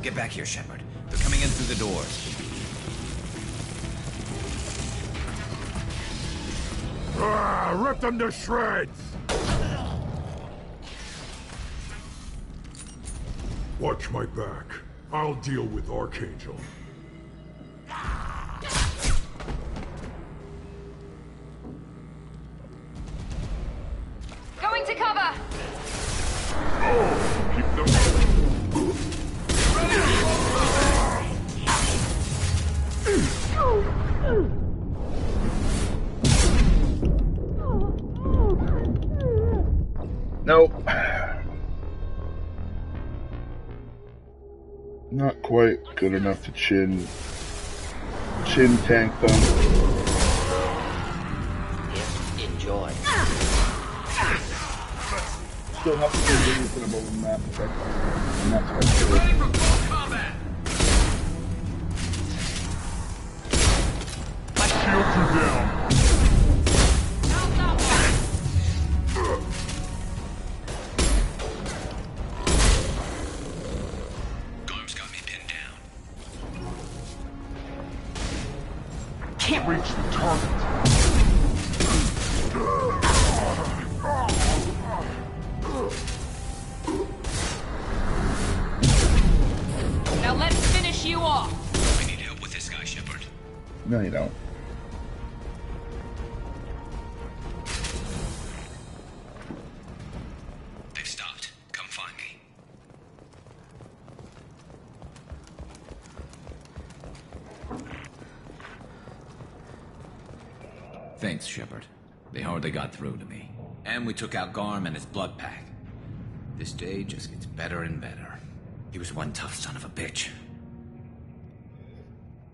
Get back here, Shepard. They're coming in through the doors. Rip them to shreds! Watch my back. I'll deal with Archangel. Going to cover. Keep them. Nope. Not quite good enough to chin tank them. Enjoy. Still have to do reasonable in that effect. And that's what I do. Shields are down. Garm's got me pinned down. Can't reach the target. Thanks, Shepard. They hardly got through to me. And we took out Garm and his blood pack. This day just gets better and better. He was one tough son of a bitch.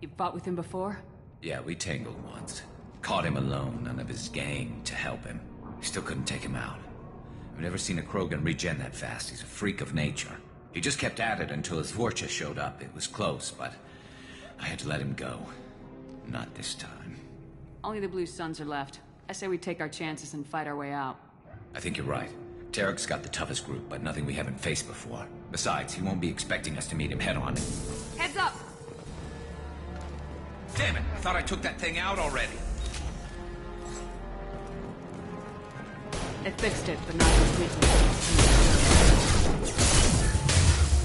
You fought with him before? Yeah, we tangled once. Caught him alone, none of his gang to help him. Still couldn't take him out. I've never seen a Krogan regen that fast. He's a freak of nature. He just kept at it until his Vorcha showed up. It was close, but I had to let him go. Not this time. Only the Blue Suns are left. I say we take our chances and fight our way out. I think you're right. Tarek's got the toughest group, but nothing we haven't faced before. Besides, he won't be expecting us to meet him head-on. Heads up! Damn it! I thought I took that thing out already. They fixed it, but not completely.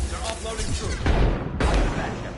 They're offloading troops. Back up.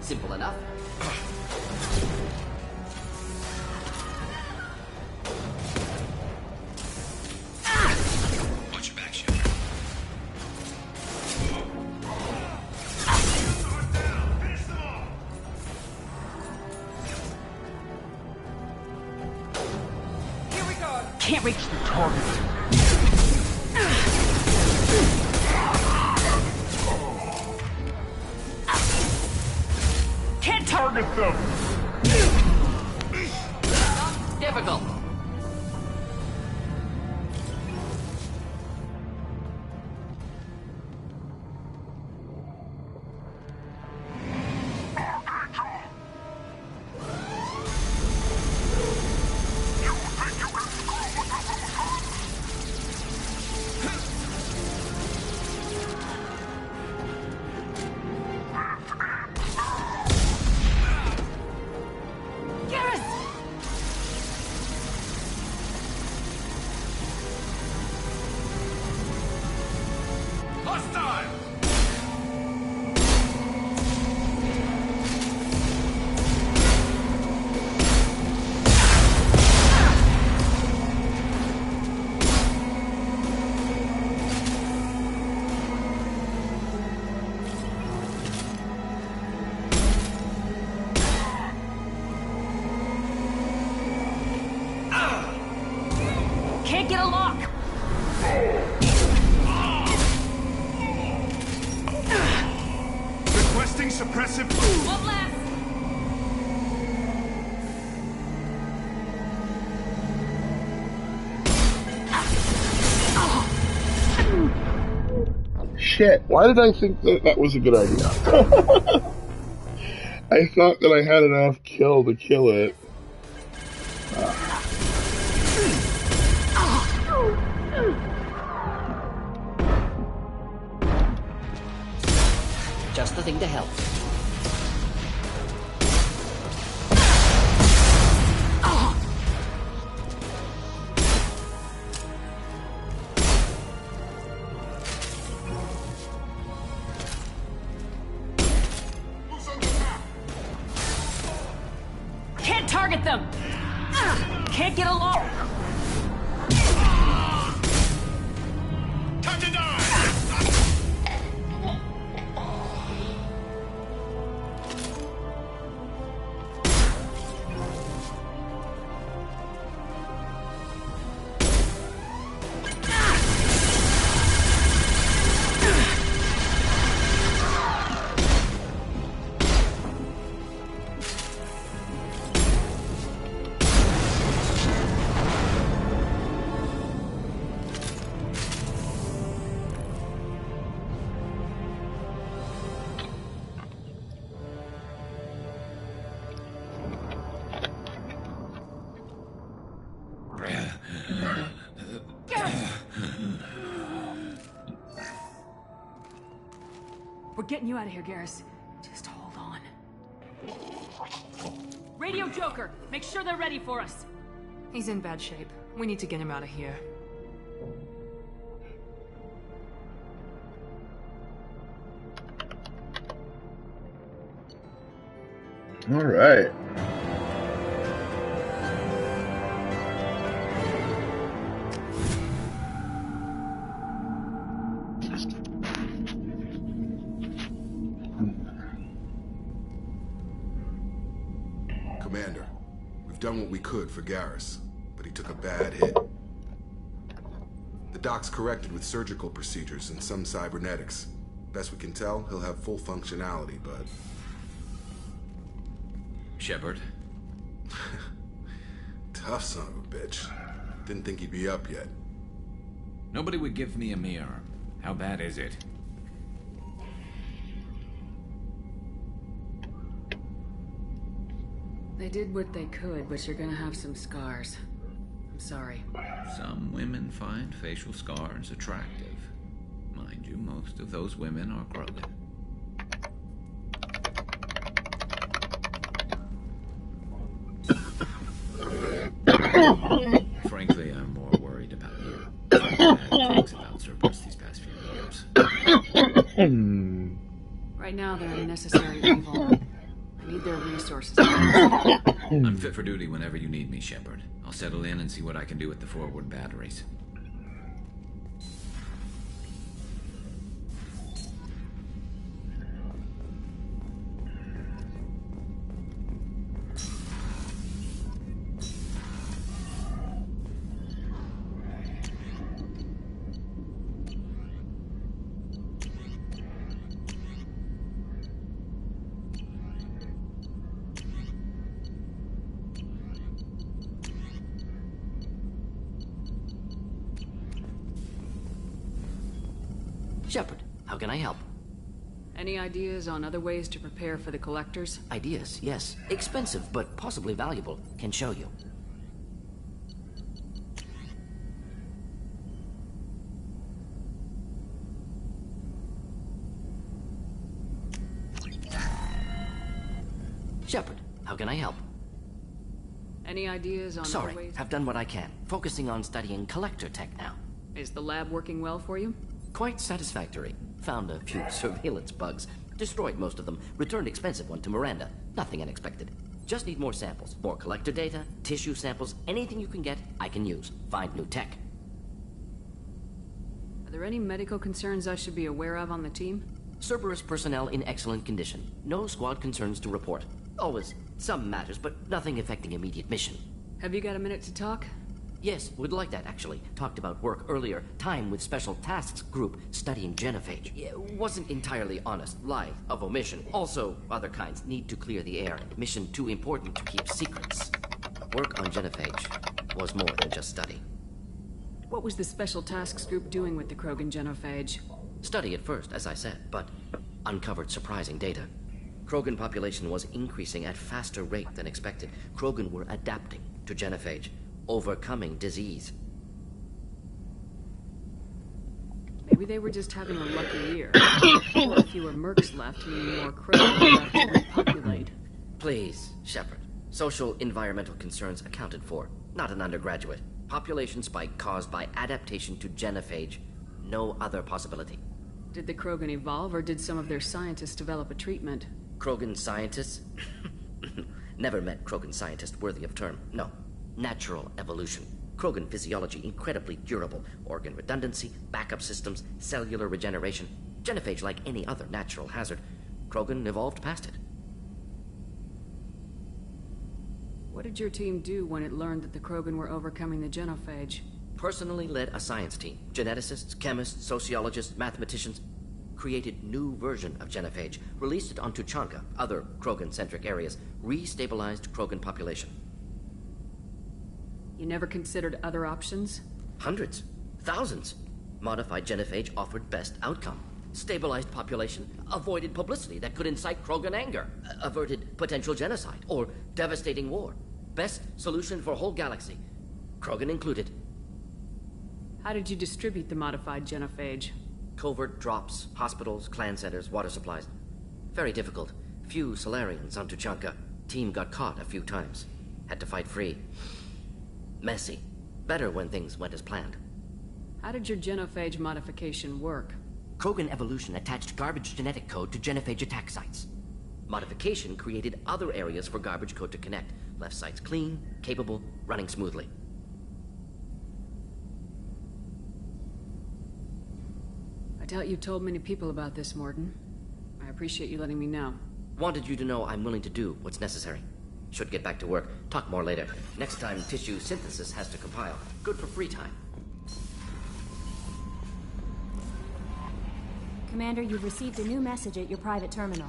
Simple enough. Watch your back, Shepard. Here we go. Can't reach the target. Can't target them. Difficult. Can't get a lock. Requesting suppressive food. One last. Shit, why did I think that that was a good idea? I thought that I had enough kill to kill it. Just the thing to help. Can't target them. Can't get a lock. Time to die! getting you out of here, Garrus. Just hold on. Radio Joker, make sure they're ready for us. He's in bad shape. We need to get him out of here. All right. Commander, we've done what we could for Garrus, but he took a bad hit. The doc's corrected with surgical procedures and some cybernetics. Best we can tell, he'll have full functionality, but... Shepard? Tough son of a bitch. Didn't think he'd be up yet. Nobody would give me a mirror. How bad is it? They did what they could, but you're gonna have some scars. I'm sorry. Some women find facial scars attractive. Mind you, most of those women are Krogan. Frankly, I'm more worried about you. I've had things about Cerberus these past few years. Right now, they're a necessary evil. I need their resources. I'm fit for duty whenever you need me, Shepard. I'll settle in and see what I can do with the forward batteries. Shepard, how can I help? Any ideas on other ways to prepare for the collectors? Ideas, yes. Expensive, but possibly valuable. Can show you. Shepard, how can I help? Any ideas on other Sorry, ways? have done what I can. Focusing on studying collector tech now. Is the lab working well for you? Quite satisfactory. Found a few surveillance bugs. Destroyed most of them. Returned expensive one to Miranda. Nothing unexpected. Just need more samples. More collector data, tissue samples, anything you can get, I can use. Find new tech. Are there any medical concerns I should be aware of on the team? Cerberus personnel in excellent condition. No squad concerns to report. Always some matters, but nothing affecting immediate mission. Have you got a minute to talk? Yes, would like that, actually. Talked about work earlier. Time with Special Tasks Group studying genophage. Wasn't entirely honest. Lie of omission. Also, other kinds need to clear the air. Mission too important to keep secrets. Work on genophage was more than just study. What was the Special Tasks Group doing with the Krogan genophage? Study at first, as I said, but uncovered surprising data. Krogan population was increasing at faster rate than expected. Krogan were adapting to genophage. Overcoming disease. Maybe they were just having a lucky year. Or fewer mercs left, meaning more Krogan left to repopulate. Please, Shepard. Social environmental concerns accounted for. Not an undergraduate. Population spike caused by adaptation to genophage. No other possibility. Did the Krogan evolve, or did some of their scientists develop a treatment? Krogan scientists? Never met Krogan scientist worthy of term, no. Natural evolution. Krogan physiology incredibly durable. Organ redundancy, backup systems, cellular regeneration. Genophage like any other natural hazard. Krogan evolved past it. What did your team do when it learned that the Krogan were overcoming the genophage? Personally led a science team. Geneticists, chemists, sociologists, mathematicians. Created new version of genophage. Released it onto Chanka, other Krogan-centric areas. Restabilized Krogan population. You never considered other options? Hundreds. Thousands. Modified genophage offered best outcome. Stabilized population. Avoided publicity that could incite Krogan anger. Averted potential genocide or devastating war. Best solution for whole galaxy. Krogan included. How did you distribute the modified genophage? Covert drops, hospitals, clan centers, water supplies. Very difficult. Few Solarians on Tuchanka. Team got caught a few times. Had to fight free. Messy. Better when things went as planned. How did your genophage modification work? Krogan evolution attached garbage genetic code to genophage attack sites. Modification created other areas for garbage code to connect. Left sites clean, capable, running smoothly. I doubt you've told many people about this, Morden. I appreciate you letting me know. Wanted you to know I'm willing to do what's necessary. Should get back to work. Talk more later. Next time, tissue synthesis has to compile. Good for free time. Commander, you've received a new message at your private terminal.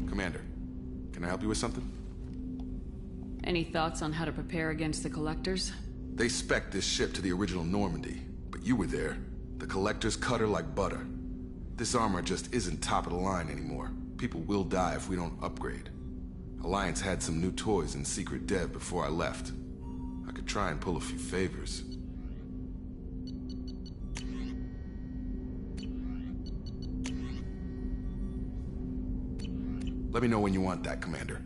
Commander, can I help you with something? Any thoughts on how to prepare against the Collectors? They spec'd this ship to the original Normandy, but you were there. The Collectors cut her like butter. This armor just isn't top of the line anymore. People will die if we don't upgrade. Alliance had some new toys in secret dev before I left. I could try and pull a few favors. Let me know when you want that, Commander.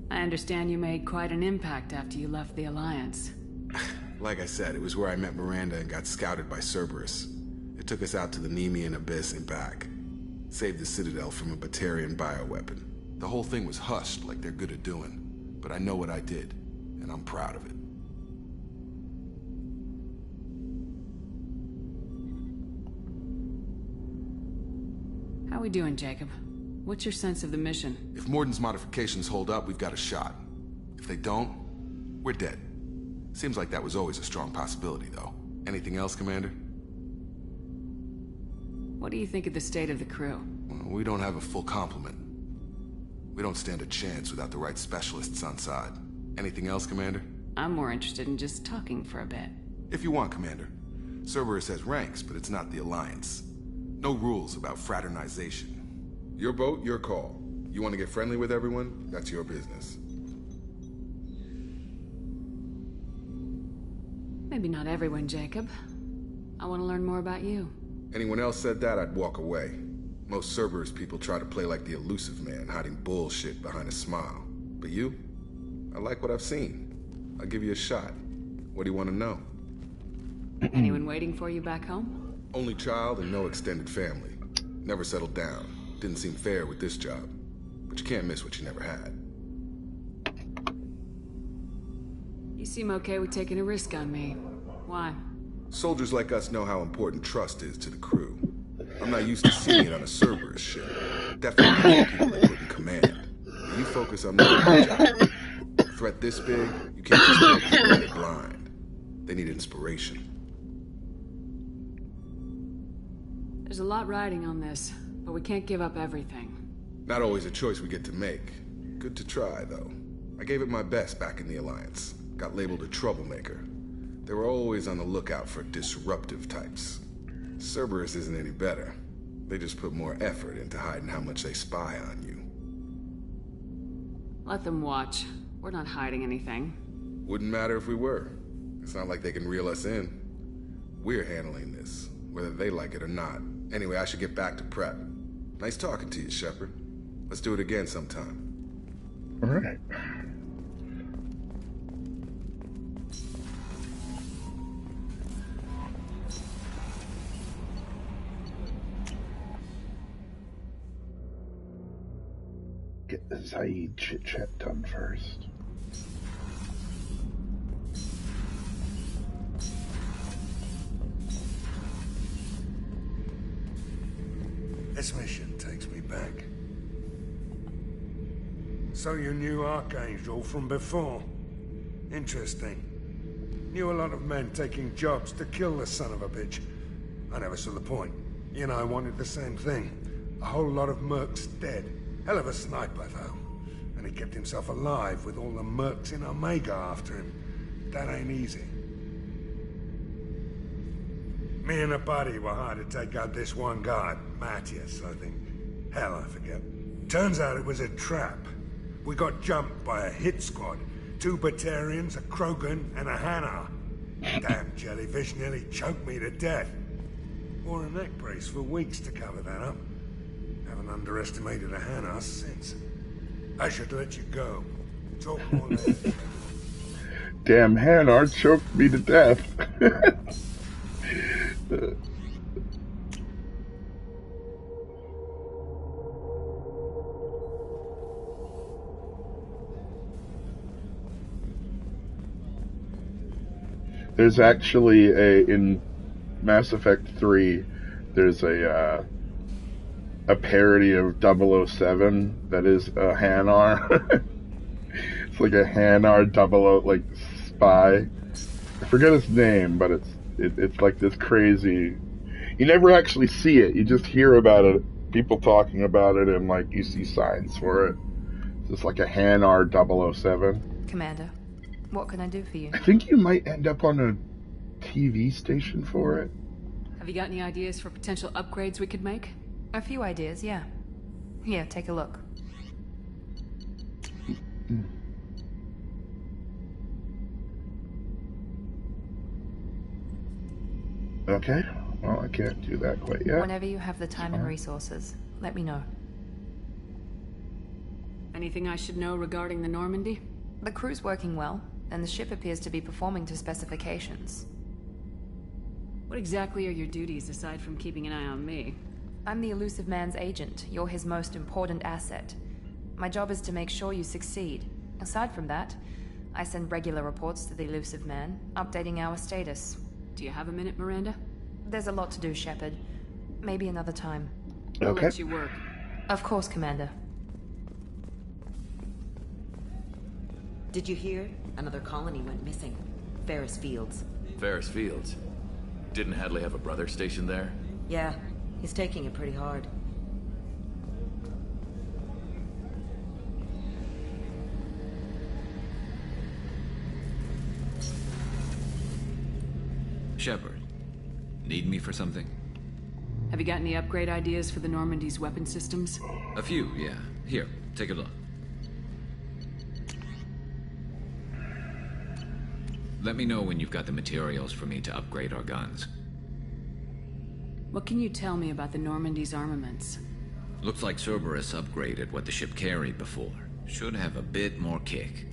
I understand you made quite an impact after you left the Alliance. Like I said, it was where I met Miranda and got scouted by Cerberus. It took us out to the Nemean Abyss and back. Saved the Citadel from a Batarian bioweapon. The whole thing was hushed like they're good at doing. But I know what I did, and I'm proud of it. How we doing, Jacob? What's your sense of the mission? If Morden's modifications hold up, we've got a shot. If they don't, we're dead. Seems like that was always a strong possibility, though. Anything else, Commander? What do you think of the state of the crew? Well, we don't have a full complement. We don't stand a chance without the right specialists on side. Anything else, Commander? I'm more interested in just talking for a bit. If you want, Commander. Cerberus has ranks, but it's not the Alliance. No rules about fraternization. Your boat, your call. You want to get friendly with everyone? That's your business. Maybe not everyone, Jacob. I want to learn more about you. Anyone else said that, I'd walk away. Most Cerberus people try to play like the elusive man, hiding bullshit behind a smile. But you? I like what I've seen. I'll give you a shot. What do you want to know? Anyone waiting for you back home? Only child and no extended family. Never settled down. Didn't seem fair with this job. But you can't miss what you never had. You seem okay with taking a risk on me. Why? Soldiers like us know how important trust is to the crew. I'm not used to seeing it on a Cerberus ship. Definitely people they put in command. But you focus on the job. A threat this big, you can't just let it blind. They need inspiration. There's a lot riding on this, but we can't give up everything. Not always a choice we get to make. Good to try, though. I gave it my best back in the Alliance. Got labeled a troublemaker. They were always on the lookout for disruptive types. Cerberus isn't any better. They just put more effort into hiding how much they spy on you. Let them watch. We're not hiding anything. Wouldn't matter if we were. It's not like they can reel us in. We're handling this, whether they like it or not. Anyway, I should get back to prep. Nice talking to you, Shepard. Let's do it again sometime. All right. Get the Zaid chit-chat done first. This mission takes me back. So you knew Archangel from before. Interesting. Knew a lot of men taking jobs to kill the son of a bitch. I never saw the point. You know, I wanted the same thing. A whole lot of mercs dead. Hell of a sniper, though. And he kept himself alive with all the mercs in Omega after him. That ain't easy. Me and a buddy were hired to take out this one guy, Matthias, I think. Hell, I forget. Turns out it was a trap. We got jumped by a hit squad. 2 Batarians, a Krogan, and a Hanar. Damn jellyfish nearly choked me to death. Wore a neck brace for weeks to cover that up. Haven't underestimated a Hanar since. I should let you go. Talk more later. Damn Hanar choked me to death. There's actually in Mass Effect 3, there's a parody of 007 that is a Hanar. It's like a Hanar 00 like spy. I forget his name, but it's like this crazy. You never actually see it. You just hear about it, people talking about it, and like you see signs for it. It's just like a Hanar 007. Commander, what can I do for you? I think you might end up on a TV station for it. Have you got any ideas for potential upgrades we could make? A few ideas, yeah. Here, take a look. Okay. Well, I can't do that quite yet. Whenever you have the time and resources, let me know. Anything I should know regarding the Normandy? The crew's working well, and the ship appears to be performing to specifications. What exactly are your duties aside from keeping an eye on me? I'm the Elusive Man's agent. You're his most important asset. My job is to make sure you succeed. Aside from that, I send regular reports to the Elusive Man, updating our status. Do you have a minute, Miranda? There's a lot to do, Shepard. Maybe another time. I'll let you work. Of course, Commander. Did you hear? Another colony went missing. Ferris Fields. Ferris Fields? Didn't Hadley have a brother stationed there? Yeah, he's taking it pretty hard. Shepard, need me for something? Have you got any upgrade ideas for the Normandy's weapon systems? A few, yeah. Here, take a look. Let me know when you've got the materials for me to upgrade our guns. What can you tell me about the Normandy's armaments? Looks like Cerberus upgraded what the ship carried before. Should have a bit more kick.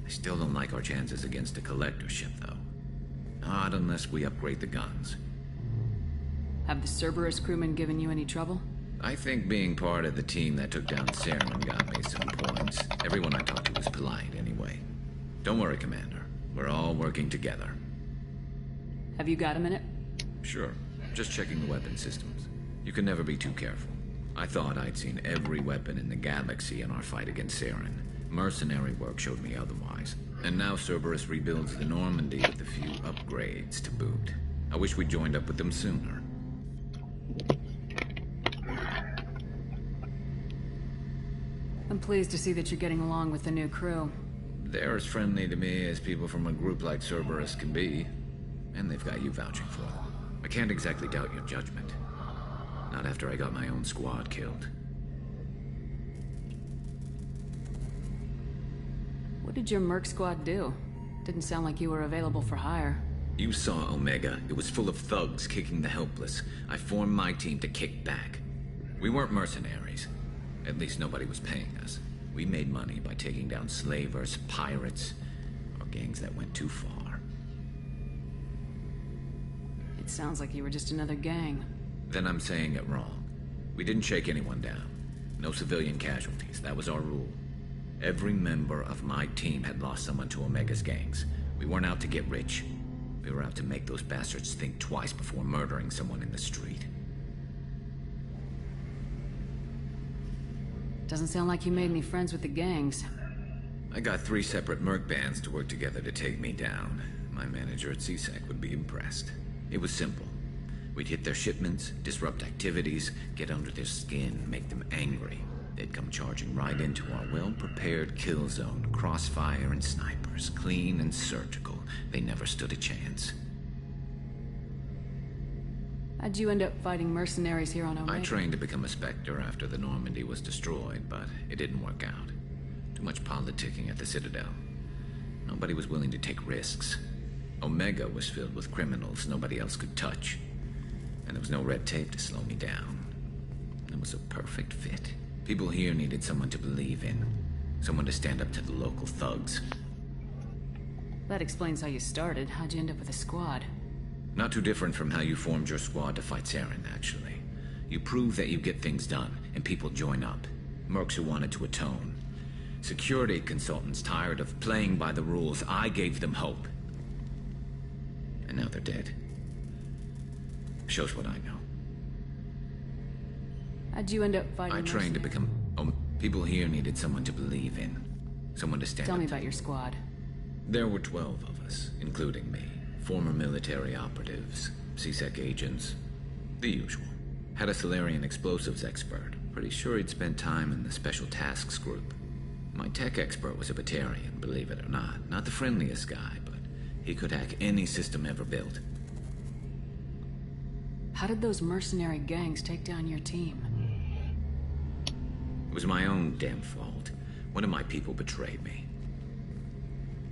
I still don't like our chances against a collector ship, though. Not unless we upgrade the guns. Have the Cerberus crewmen given you any trouble? I think being part of the team that took down Saren got me some points. Everyone I talked to was polite, anyway. Don't worry, Commander. We're all working together. Have you got a minute? Sure. Just checking the weapon systems. You can never be too careful. I thought I'd seen every weapon in the galaxy in our fight against Saren. Mercenary work showed me otherwise. And now Cerberus rebuilds the Normandy with a few upgrades to boot. I wish we'd joined up with them sooner. I'm pleased to see that you're getting along with the new crew. They're as friendly to me as people from a group like Cerberus can be. And they've got you vouching for them. I can't exactly doubt your judgment. Not after I got my own squad killed. What did your merc squad do? Didn't sound like you were available for hire. You saw Omega. It was full of thugs kicking the helpless. I formed my team to kick back. We weren't mercenaries. At least nobody was paying us. We made money by taking down slavers, pirates, or gangs that went too far. It sounds like you were just another gang. Then I'm saying it wrong. We didn't shake anyone down. No civilian casualties. That was our rule. Every member of my team had lost someone to Omega's gangs. We weren't out to get rich. We were out to make those bastards think twice before murdering someone in the street. Doesn't sound like you made any friends with the gangs. I got 3 separate merc bands to work together to take me down. My manager at CSEC would be impressed. It was simple. We'd hit their shipments, disrupt activities, get under their skin, make them angry. They'd come charging right into our well-prepared kill zone, crossfire and snipers, clean and surgical. They never stood a chance. How'd you end up fighting mercenaries here on Omega? I trained to become a Spectre after the Normandy was destroyed, but it didn't work out. Too much politicking at the Citadel. Nobody was willing to take risks. Omega was filled with criminals nobody else could touch. And there was no red tape to slow me down. It was a perfect fit. People here needed someone to believe in. Someone to stand up to the local thugs. That explains how you started. How'd you end up with a squad? Not too different from how you formed your squad to fight Saren, actually. You prove that you get things done, and people join up. Mercs who wanted to atone. Security consultants tired of playing by the rules. I gave them hope. And now they're dead. Shows what I know. How'd you end up fighting I trained to become... people here needed someone to believe in. Someone to stand up. Tell me about your squad. There were 12 of us, including me. Former military operatives, CSEC agents, the usual. Had a Solarian explosives expert. Pretty sure he'd spent time in the Special Tasks group. My tech expert was a Batarian, believe it or not. Not the friendliest guy, but he could hack any system ever built. How did those mercenary gangs take down your team? It was my own damn fault. One of my people betrayed me.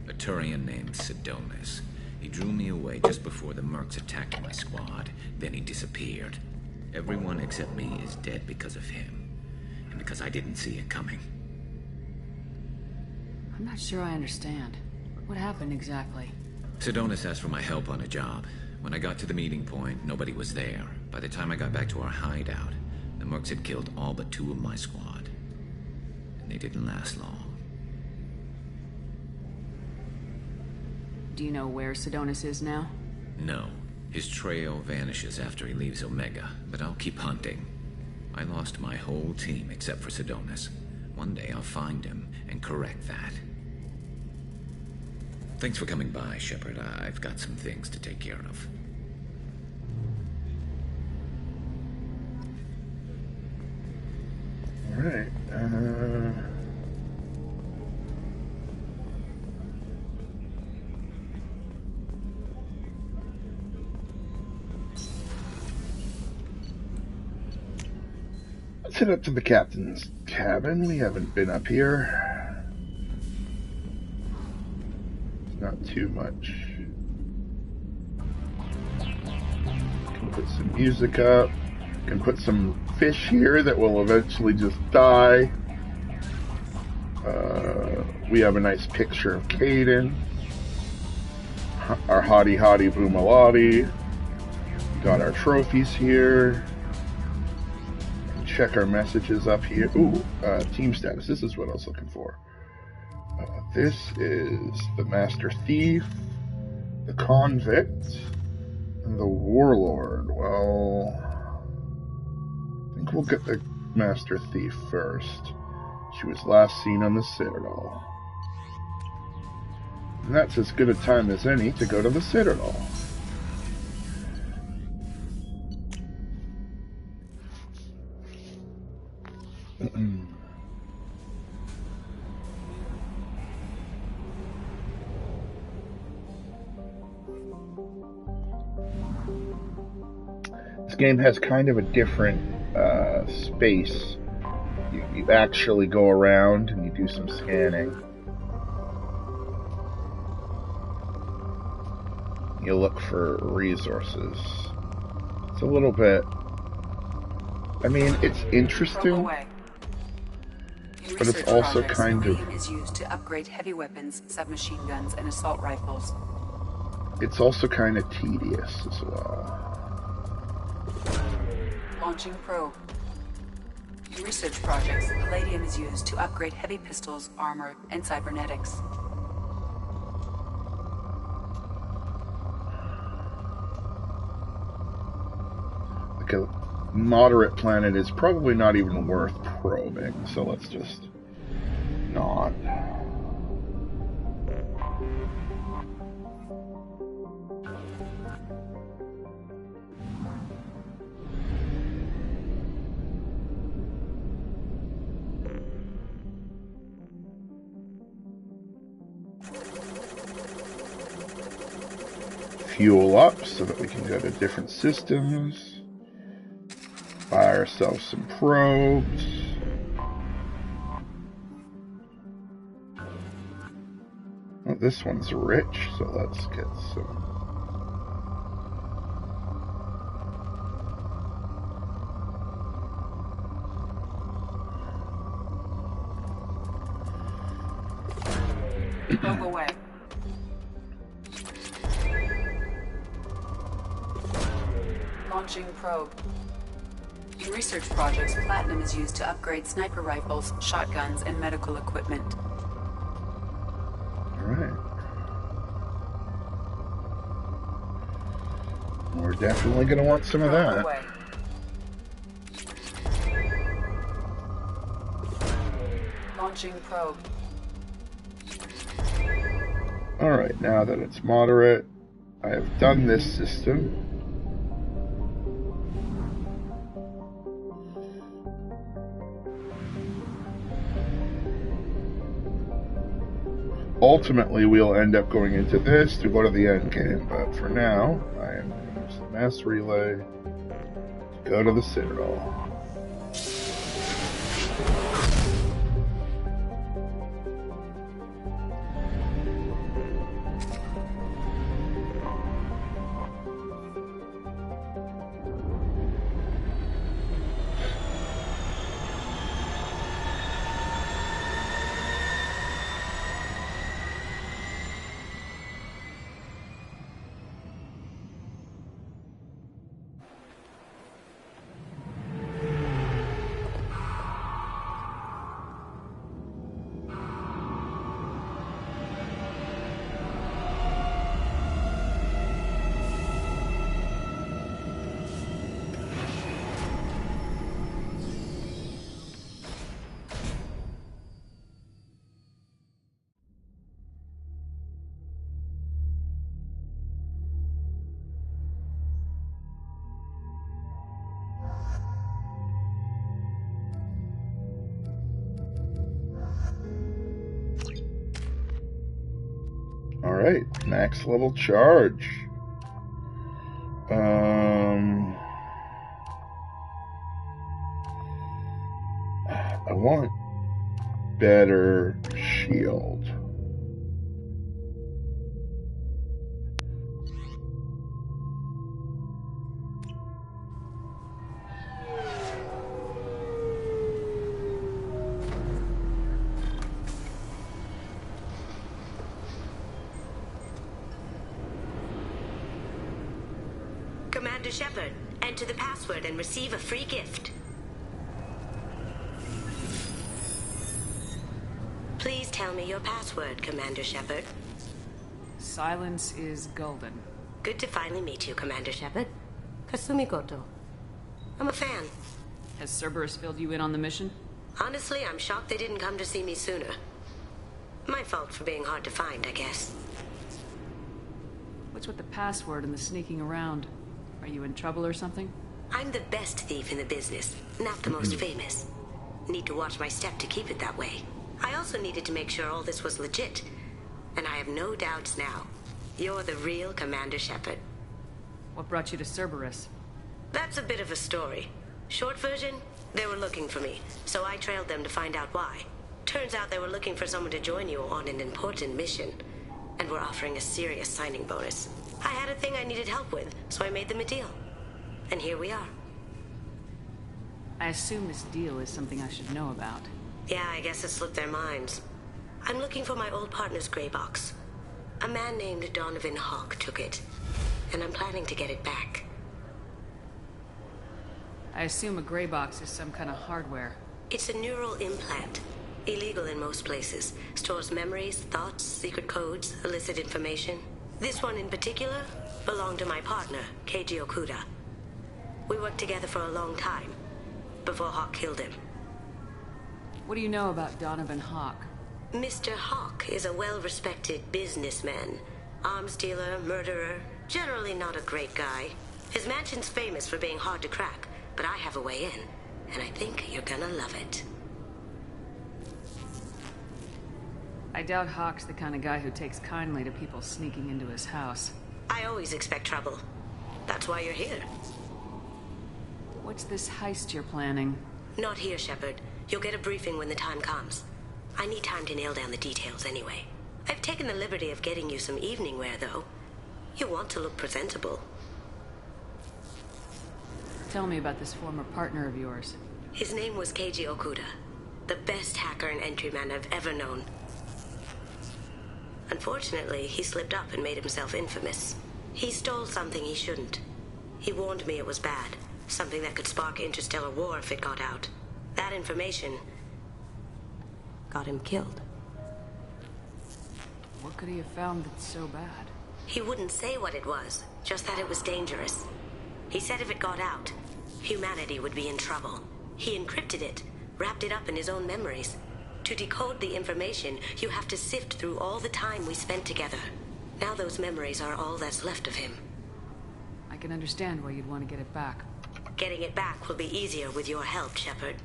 A Turian named Sidonis. He drew me away just before the mercs attacked my squad. Then he disappeared. Everyone except me is dead because of him. And because I didn't see it coming. I'm not sure I understand. What happened exactly? Sidonis asked for my help on a job. When I got to the meeting point, nobody was there. By the time I got back to our hideout, the mercs had killed all but 2 of my squad. And they didn't last long. Do you know where Sidonis is now? No. His trail vanishes after he leaves Omega, but I'll keep hunting. I lost my whole team except for Sidonis. One day I'll find him and correct that. Thanks for coming by, Shepard. I've got some things to take care of. Alright, let's head up to the captain's cabin. We haven't been up here. Not too much. Can put some music up. Can put some fish here that will eventually just die. We have a nice picture of Caden. Our hottie boomalati. Got our trophies here. Check our messages up here. Ooh, team status. This is what I was looking for. This is the Master Thief, the Convict, and the Warlord. Well, I think we'll get the Master Thief first. She was last seen on the Citadel. And that's as good a time as any to go to the Citadel. This game has kind of a different space. You actually go around and you do some scanning. You look for resources. It's a little bit... I mean, it's interesting, but it's also kind of... is used to upgrade heavy weapons, submachine guns, and assault rifles. It's also kind of tedious as well. Launching probe. In research projects, palladium is used to upgrade heavy pistols, armor, and cybernetics. Like a moderate planet is probably not even worth probing, so let's just not. Fuel up so that we can go to different systems. Buy ourselves some probes. Oh, this one's rich, so let's get some. Probe away. Launching probe. In research projects, platinum is used to upgrade sniper rifles, shotguns, and medical equipment. Alright. We're definitely going to want some of that. Away. Launching probe. Alright, now that it's moderate, I have done this system. Ultimately, we'll end up going into this to go to the end game, but for now, I am going to use the mass relay to go to the Citadel. Alright, max level charge. I want better shield. Commander Shepard, enter the password and receive a free gift. Please tell me your password, Commander Shepard. Silence is golden. Good to finally meet you, Commander Shepard. Kasumi Goto. I'm a fan. Has Cerberus filled you in on the mission? Honestly, I'm shocked they didn't come to see me sooner. My fault for being hard to find, I guess. What's with the password and the sneaking around? Are you in trouble or something? I'm the best thief in the business, not the most famous. Need to watch my step to keep it that way. I also needed to make sure all this was legit. And I have no doubts now. You're the real Commander Shepard. What brought you to Cerberus? That's a bit of a story. Short version, they were looking for me, so I trailed them to find out why. Turns out they were looking for someone to join you on an important mission, and were offering a serious signing bonus. I had a thing I needed help with, so I made them a deal. And here we are. I assume this deal is something I should know about. Yeah, I guess it slipped their minds. I'm looking for my old partner's gray box. A man named Donovan Hawk took it, and I'm planning to get it back. I assume a gray box is some kind of hardware. It's a neural implant. Illegal in most places. Stores memories, thoughts, secret codes, illicit information. This one in particular belonged to my partner, Keiji Okuda. We worked together for a long time, before Hawk killed him. What do you know about Donovan Hawk? Mr. Hawk is a well-respected businessman. Arms dealer, murderer, generally not a great guy. His mansion's famous for being hard to crack, but I have a way in, and I think you're gonna love it. I doubt Hawk's the kind of guy who takes kindly to people sneaking into his house. I always expect trouble. That's why you're here. What's this heist you're planning? Not here, Shepard. You'll get a briefing when the time comes. I need time to nail down the details anyway. I've taken the liberty of getting you some evening wear, though. You want to look presentable. Tell me about this former partner of yours. His name was Keiji Okuda, the best hacker and entryman I've ever known. Unfortunately, he slipped up and made himself infamous. He stole something he shouldn't. He warned me it was bad, something that could spark interstellar war if it got out. That information got him killed. What could he have found that's so bad? He wouldn't say what it was, just that it was dangerous. He said if it got out, humanity would be in trouble. He encrypted it, wrapped it up in his own memories. To decode the information, you have to sift through all the time we spent together. Now those memories are all that's left of him. I can understand why you'd want to get it back. Getting it back will be easier with your help, Shepard.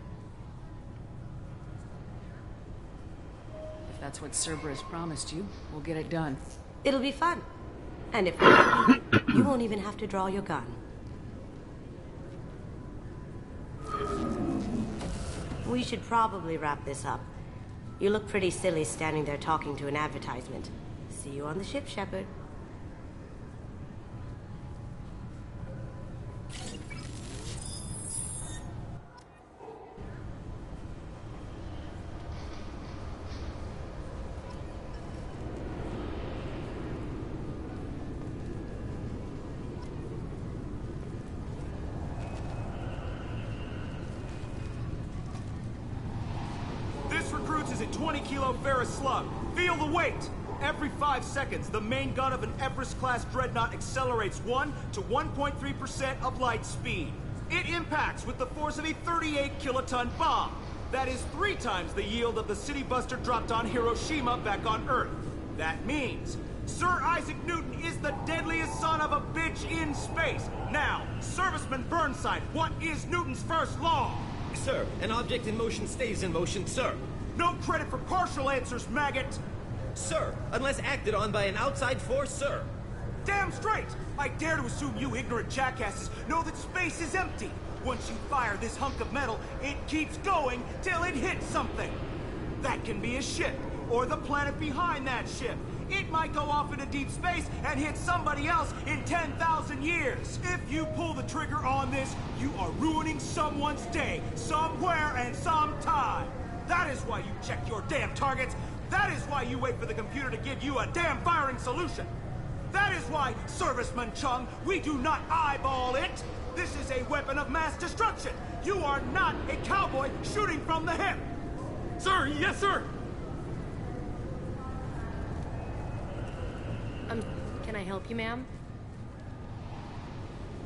If that's what Cerberus promised you, we'll get it done. It'll be fun. And if we're lucky, you won't even have to draw your gun. We should probably wrap this up. You look pretty silly standing there talking to an advertisement. See you on the ship, Shepard. Is a 20-kilo ferrous slug. Feel the weight! Every 5 seconds, the main gun of an Everest-class dreadnought accelerates 1 to 1.3% of light speed. It impacts with the force of a 38-kiloton bomb. That is 3 times the yield of the city buster dropped on Hiroshima back on Earth. That means Sir Isaac Newton is the deadliest son of a bitch in space. Now, Serviceman Burnside, what is Newton's first law? Sir, an object in motion stays in motion, sir. No credit for partial answers, maggot! Sir, unless acted on by an outside force, sir. Damn straight! I dare to assume you ignorant jackasses know that space is empty. Once you fire this hunk of metal, it keeps going till it hits something. That can be a ship, or the planet behind that ship. It might go off into deep space and hit somebody else in 10,000 years. If you pull the trigger on this, you are ruining someone's day, somewhere and sometime. That is why you check your damn targets. That is why you wait for the computer to give you a damn firing solution. That is why, Serviceman Chung, we do not eyeball it. This is a weapon of mass destruction. You are not a cowboy shooting from the hip. Sir, yes, sir. Can I help you, ma'am?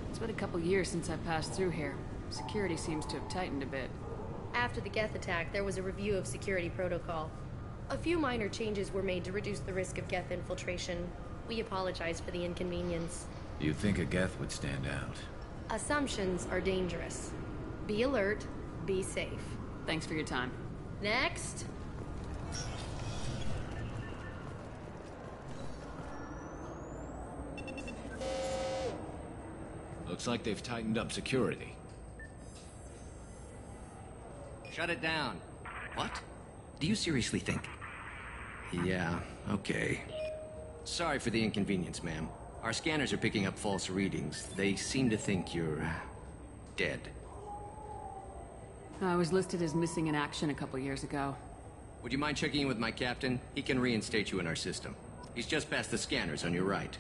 It's been a couple years since I passed through here. Security seems to have tightened a bit. After the Geth attack, there was a review of security protocol. A few minor changes were made to reduce the risk of Geth infiltration. We apologize for the inconvenience. You'd think a Geth would stand out. Assumptions are dangerous. Be alert, be safe. Thanks for your time. Next. Looks like they've tightened up security. Shut it down. What? Do you seriously think? Yeah, okay. Sorry for the inconvenience, ma'am. Our scanners are picking up false readings. They seem to think you're dead. I was listed as missing in action a couple years ago. Would you mind checking in with my captain? He can reinstate you in our system. He's just past the scanners on your right.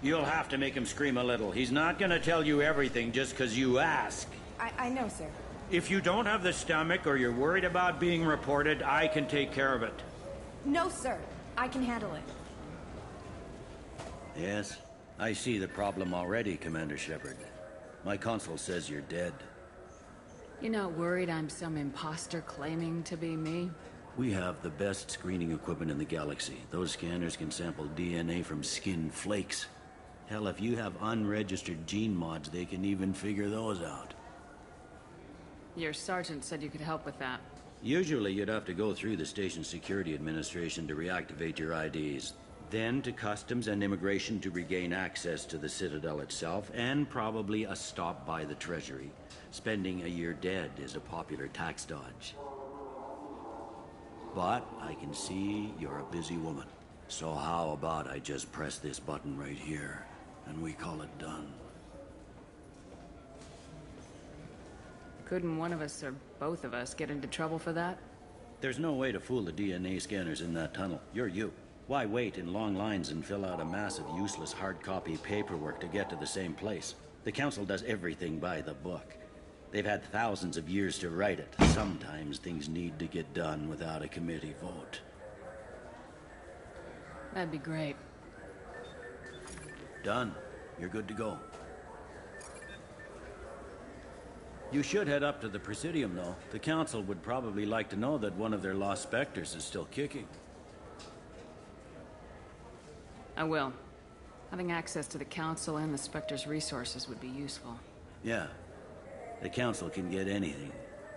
You'll have to make him scream a little. He's not gonna tell you everything just because you ask. I know, sir. If you don't have the stomach or you're worried about being reported, I can take care of it. No, sir. I can handle it. Yes, I see the problem already, Commander Shepard. My console says you're dead. You're not worried I'm some imposter claiming to be me? We have the best screening equipment in the galaxy. Those scanners can sample DNA from skin flakes. Hell, if you have unregistered gene mods, they can even figure those out. Your sergeant said you could help with that. Usually you'd have to go through the station security administration to reactivate your IDs, then to customs and immigration to regain access to the Citadel itself, and probably a stop by the Treasury. Spending a year dead is a popular tax dodge. But I can see you're a busy woman. So how about I just press this button right here, and we call it done? Couldn't one of us or both of us get into trouble for that? There's no way to fool the DNA scanners in that tunnel. You're you. Why wait in long lines and fill out a massive useless hard copy paperwork to get to the same place? The Council does everything by the book. They've had thousands of years to write it. Sometimes things need to get done without a committee vote. That'd be great. Done. You're good to go. You should head up to the Presidium, though. The Council would probably like to know that one of their lost specters is still kicking. I will. Having access to the Council and the Spectre's resources would be useful. Yeah. The Council can get anything.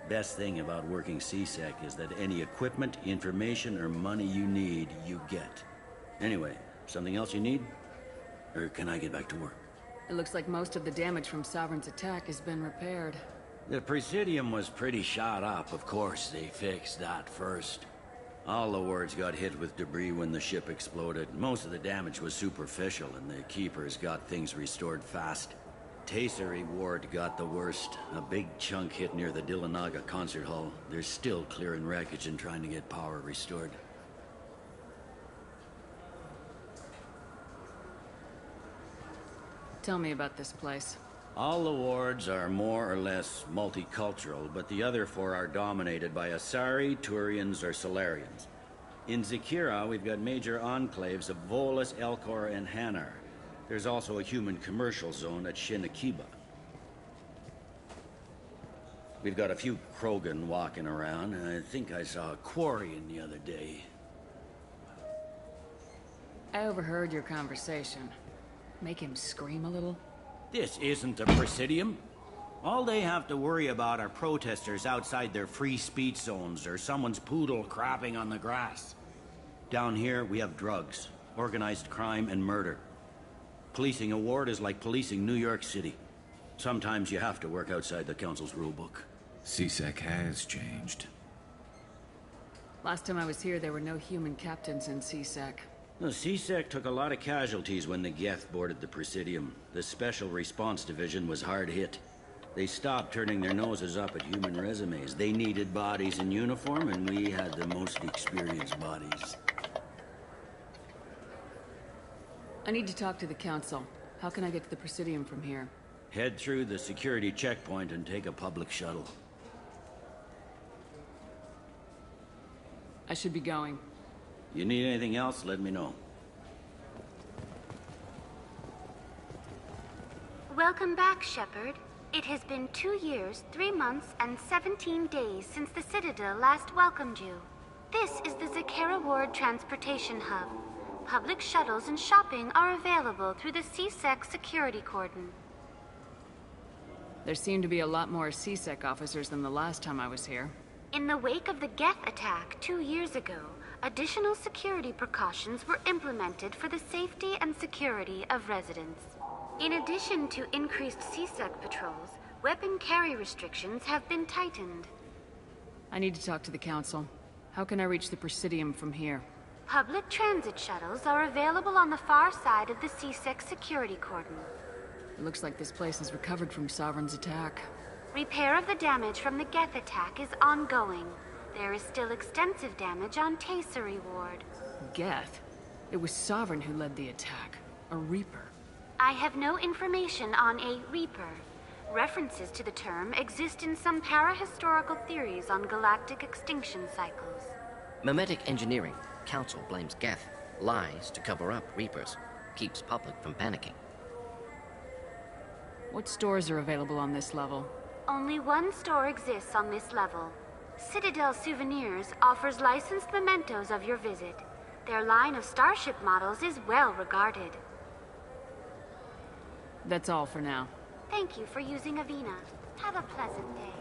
Best thing about working C-Sec is that any equipment, information, or money you need, you get. Anyway, something else you need? Or can I get back to work? It looks like most of the damage from Sovereign's attack has been repaired. The Presidium was pretty shot up, of course. They fixed that first. All the wards got hit with debris when the ship exploded. Most of the damage was superficial, and the Keepers got things restored fast. Tasery Ward got the worst. A big chunk hit near the Dillanaga concert hall. They're still clearing wreckage and trying to get power restored. Tell me about this place. All the wards are more or less multicultural, but the other four are dominated by Asari, Turians, or Solarians. In Zakira, we've got major enclaves of Volus, Elcor, and Hanar. There's also a human commercial zone at Shinakiba. We've got a few Krogan walking around, and I think I saw a Quarian the other day. I overheard your conversation. Make him scream a little? This isn't the Presidium. All they have to worry about are protesters outside their free speech zones or someone's poodle crapping on the grass. Down here, we have drugs, organized crime, and murder. Policing a ward is like policing New York City. Sometimes you have to work outside the Council's rulebook. C-Sec has changed. Last time I was here, there were no human captains in C-Sec. The C-Sec took a lot of casualties when the Geth boarded the Presidium. The Special Response Division was hard hit. They stopped turning their noses up at human resumes. They needed bodies in uniform, and we had the most experienced bodies. I need to talk to the Council. How can I get to the Presidium from here? Head through the security checkpoint and take a public shuttle. I should be going. You need anything else, let me know. Welcome back, Shepard. It has been 2 years, 3 months, and 17 days since the Citadel last welcomed you. This is the Zakera Ward Transportation Hub. Public shuttles and shopping are available through the C-Sec security cordon. There seem to be a lot more C-Sec officers than the last time I was here. In the wake of the Geth attack 2 years ago, additional security precautions were implemented for the safety and security of residents. In addition to increased C-Sec patrols, weapon carry restrictions have been tightened. I need to talk to the Council. How can I reach the Presidium from here? Public transit shuttles are available on the far side of the C-Sec security cordon. It looks like this place has recovered from Sovereign's attack. Repair of the damage from the Geth attack is ongoing. There is still extensive damage on Tasery Ward. Geth? It was Sovereign who led the attack. A Reaper. I have no information on a Reaper. References to the term exist in some parahistorical theories on galactic extinction cycles. Memetic engineering. Council blames Geth. Lies to cover up Reapers. Keeps public from panicking. What stores are available on this level? Only one store exists on this level. Citadel Souvenirs offers licensed mementos of your visit. Their line of starship models is well regarded. That's all for now. Thank you for using Avina. Have a pleasant day.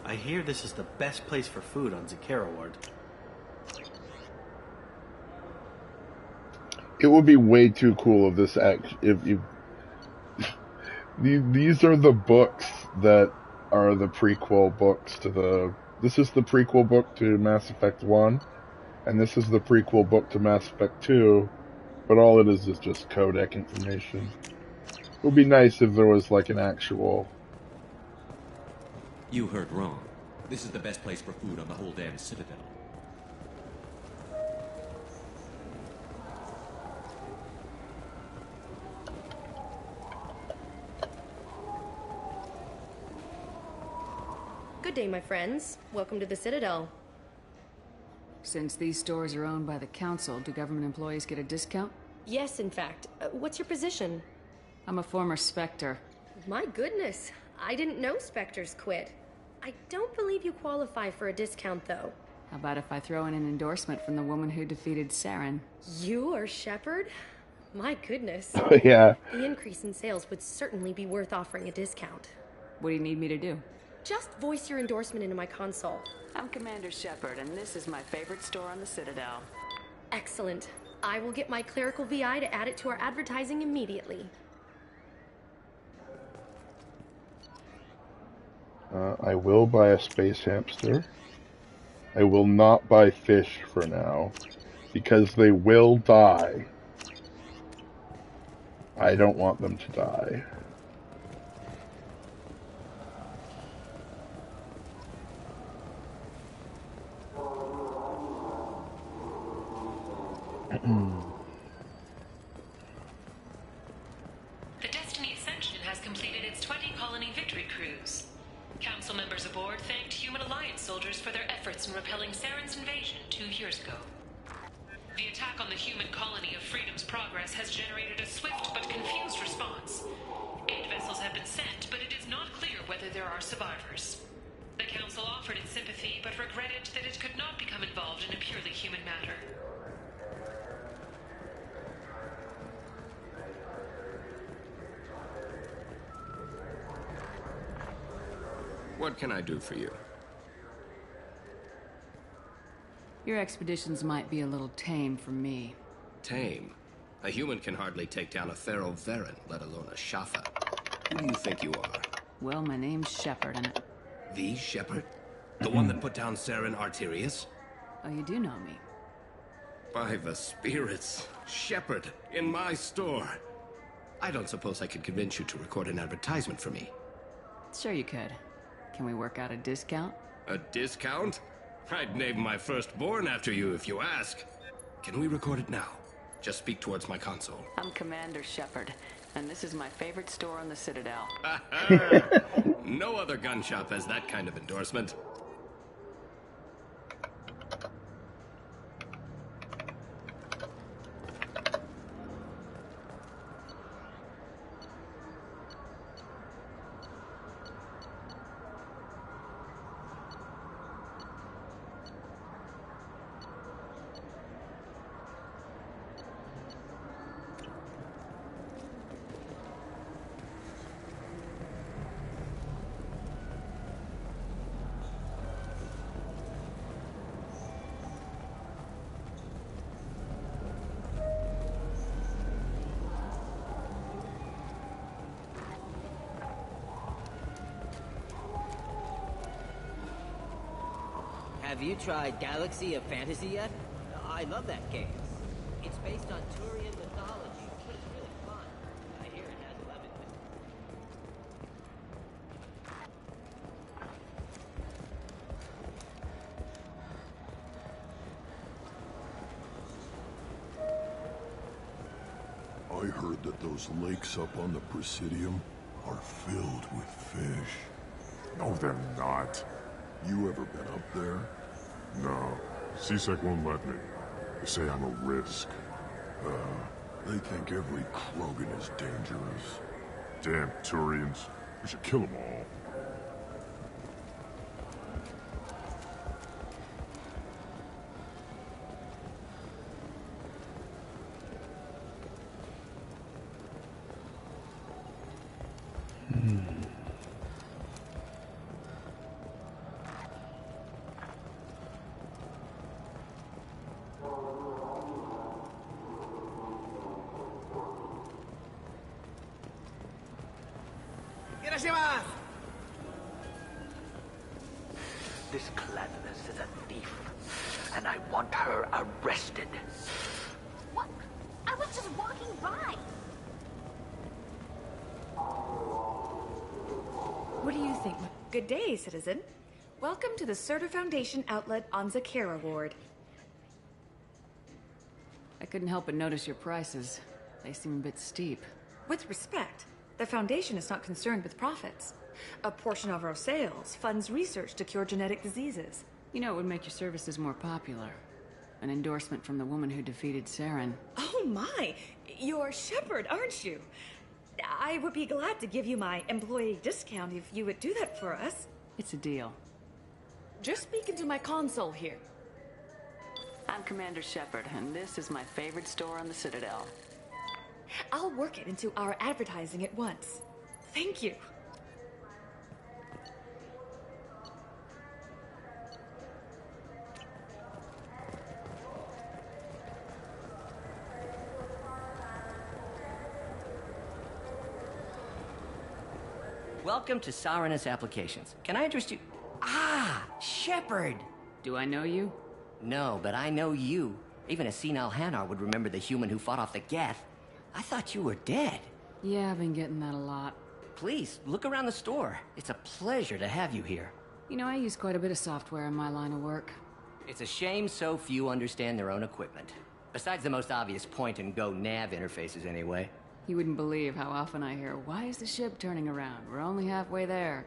I hear this is the best place for food on Zakera Ward. It would be way too cool if this if you. These are the books that are the prequel books to the. This is the prequel book to Mass Effect 1, and this is the prequel book to Mass Effect 2, but all it is just codec information. It would be nice if there was like an actual. You heard wrong. This is the best place for food on the whole damn Citadel. Good day, my friends. Welcome to the Citadel. Since these stores are owned by the Council, do government employees get a discount? Yes, in fact. What's your position? I'm a former Spectre. My goodness. I didn't know Spectres quit. I don't believe you qualify for a discount, though. How about if I throw in an endorsement from the woman who defeated Saren? You are Shepard? My goodness. Yeah. The increase in sales would certainly be worth offering a discount. What do you need me to do? Just voice your endorsement into my console. I'm Commander Shepard, and this is my favorite store on the Citadel. Excellent. I will get my clerical VI to add it to our advertising immediately. I will buy a space hamster. I will not buy fish for now, because they will die. I don't want them to die. The Destiny Ascension has completed its 20-colony victory cruise. Council members aboard thanked Human Alliance soldiers for their efforts in repelling Saren's invasion 2 years ago. The attack on the human colony of Freedom's Progress has generated a swift but confused response. 8 vessels have been sent, but it is not clear whether there are survivors. The Council offered its sympathy, but regretted that it could not become involved in a purely human matter. What can I do for you? Your expeditions might be a little tame for me. Tame? A human can hardly take down a Thero Varen, let alone a Shafa. Who do you think you are? Well, my name's Shepard, and... The Shepard? The one that put down Saren Arterius? Oh, you do know me. By the spirits. Shepard, in my store. I don't suppose I could convince you to record an advertisement for me. Sure you could. Can we work out a discount? A discount? I'd name my firstborn after you if you ask. Can we record it now? Just speak towards my console. I'm Commander Shepard, and this is my favorite store on the Citadel. No other gun shop has that kind of endorsement. Have you tried Galaxy of Fantasy yet? I love that game. It's based on Turian mythology, but it's really fun. I hear it has 11. I heard that those lakes up on the Presidium are filled with fish. No, they're not. You ever been up there? No. CSEC won't let me. They say I'm a risk. They think every Krogan is dangerous. Damn Turians. We should kill them all. This Gladness is a thief, and I want her arrested. What? I was just walking by. What do you think? Good day, citizen. Welcome to the Surtur Foundation outlet on Zakera Ward. I couldn't help but notice your prices. They seem a bit steep. With respect, the Foundation is not concerned with profits. A portion of our sales funds research to cure genetic diseases. You know, it would make your services more popular. An endorsement from the woman who defeated Saren. Oh my! You're Shepard, aren't you? I would be glad to give you my employee discount if you would do that for us. It's a deal. Just speak into my console here. I'm Commander Shepard, and this is my favorite store on the Citadel. I'll work it into our advertising at once. Thank you. Welcome to Sarenus Applications. Can I interest you? Ah, Shepard! Do I know you? No, but I know you. Even a senile Hanar would remember the human who fought off the Geth. I thought you were dead. Yeah, I've been getting that a lot. Please, look around the store. It's a pleasure to have you here. You know, I use quite a bit of software in my line of work. It's a shame so few understand their own equipment. Besides the most obvious point-and-go nav interfaces, anyway. You wouldn't believe how often I hear, "Why is the ship turning around? We're only halfway there."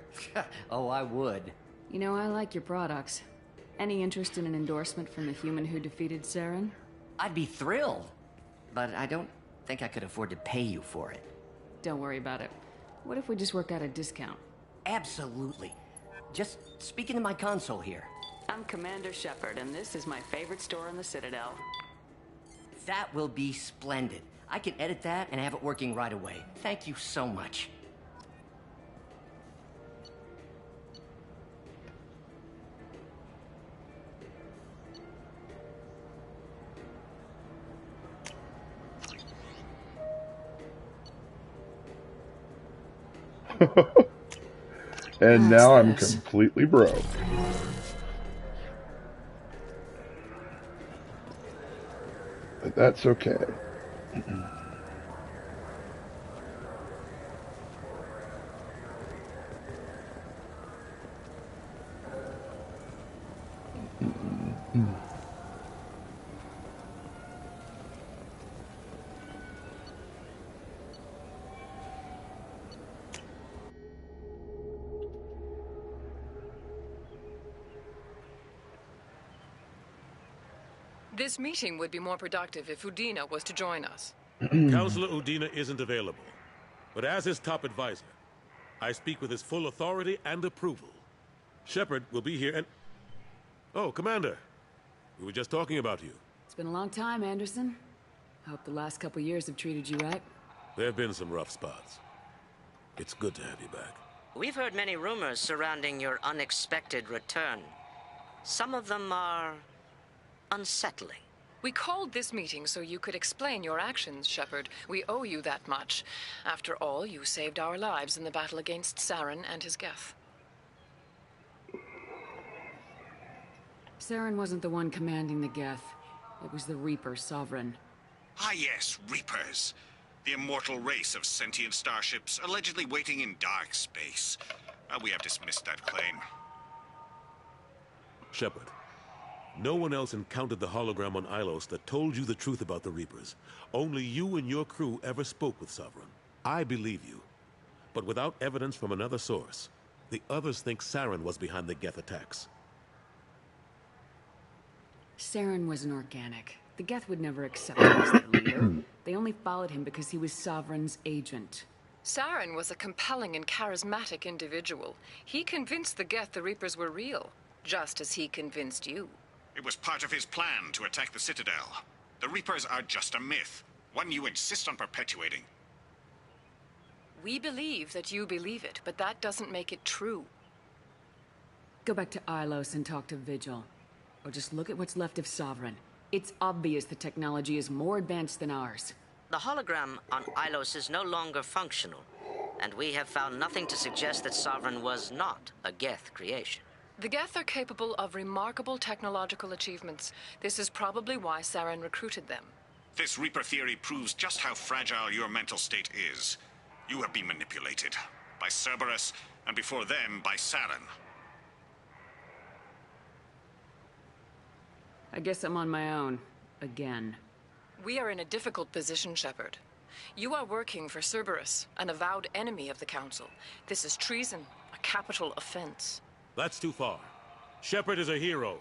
Oh, I would. You know, I like your products. Any interest in an endorsement from the human who defeated Saren? I'd be thrilled. But I don't think I could afford to pay you for it. Don't worry about it. What if we just worked out a discount? Absolutely. Just speak into my console here. I'm Commander Shepard, and this is my favorite store on the Citadel. That will be splendid. I can edit that and have it working right away. Thank you so much. And now I'm completely broke. But that's okay. This meeting would be more productive if Udina was to join us. Counselor Udina isn't available, but as his top advisor, I speak with his full authority and approval. Shepard will be here and... Oh, Commander. We were just talking about you. It's been a long time, Anderson. I hope the last couple years have treated you right. There have been some rough spots. It's good to have you back. We've heard many rumors surrounding your unexpected return. Some of them are unsettling. We called this meeting so you could explain your actions, Shepard. We owe you that much. After all, you saved our lives in the battle against Saren and his Geth. Saren wasn't the one commanding the Geth. It was the Reaper Sovereign. Ah yes, Reapers. The immortal race of sentient starships allegedly waiting in dark space. We have dismissed that claim. Shepard, no one else encountered the hologram on Ilos that told you the truth about the Reapers. Only you and your crew ever spoke with Sovereign. I believe you. But without evidence from another source, the others think Saren was behind the Geth attacks. Saren was an organic. The Geth would never accept him as their leader. They only followed him because he was Sovereign's agent. Saren was a compelling and charismatic individual. He convinced the Geth the Reapers were real, just as he convinced you. It was part of his plan to attack the Citadel. The Reapers are just a myth, one you insist on perpetuating. We believe that you believe it, but that doesn't make it true. Go back to Ilos and talk to Vigil. Or just look at what's left of Sovereign. It's obvious the technology is more advanced than ours. The hologram on Ilos is no longer functional. and we have found nothing to suggest that Sovereign was not a Geth creation. The Geth are capable of remarkable technological achievements. This is probably why Saren recruited them. This Reaper theory proves just how fragile your mental state is. You have been manipulated. By Cerberus, and before them, by Saren. I guess I'm on my own. Again. We are in a difficult position, Shepard. You are working for Cerberus, an avowed enemy of the Council. This is treason, a capital offense. That's too far. Shepard is a hero.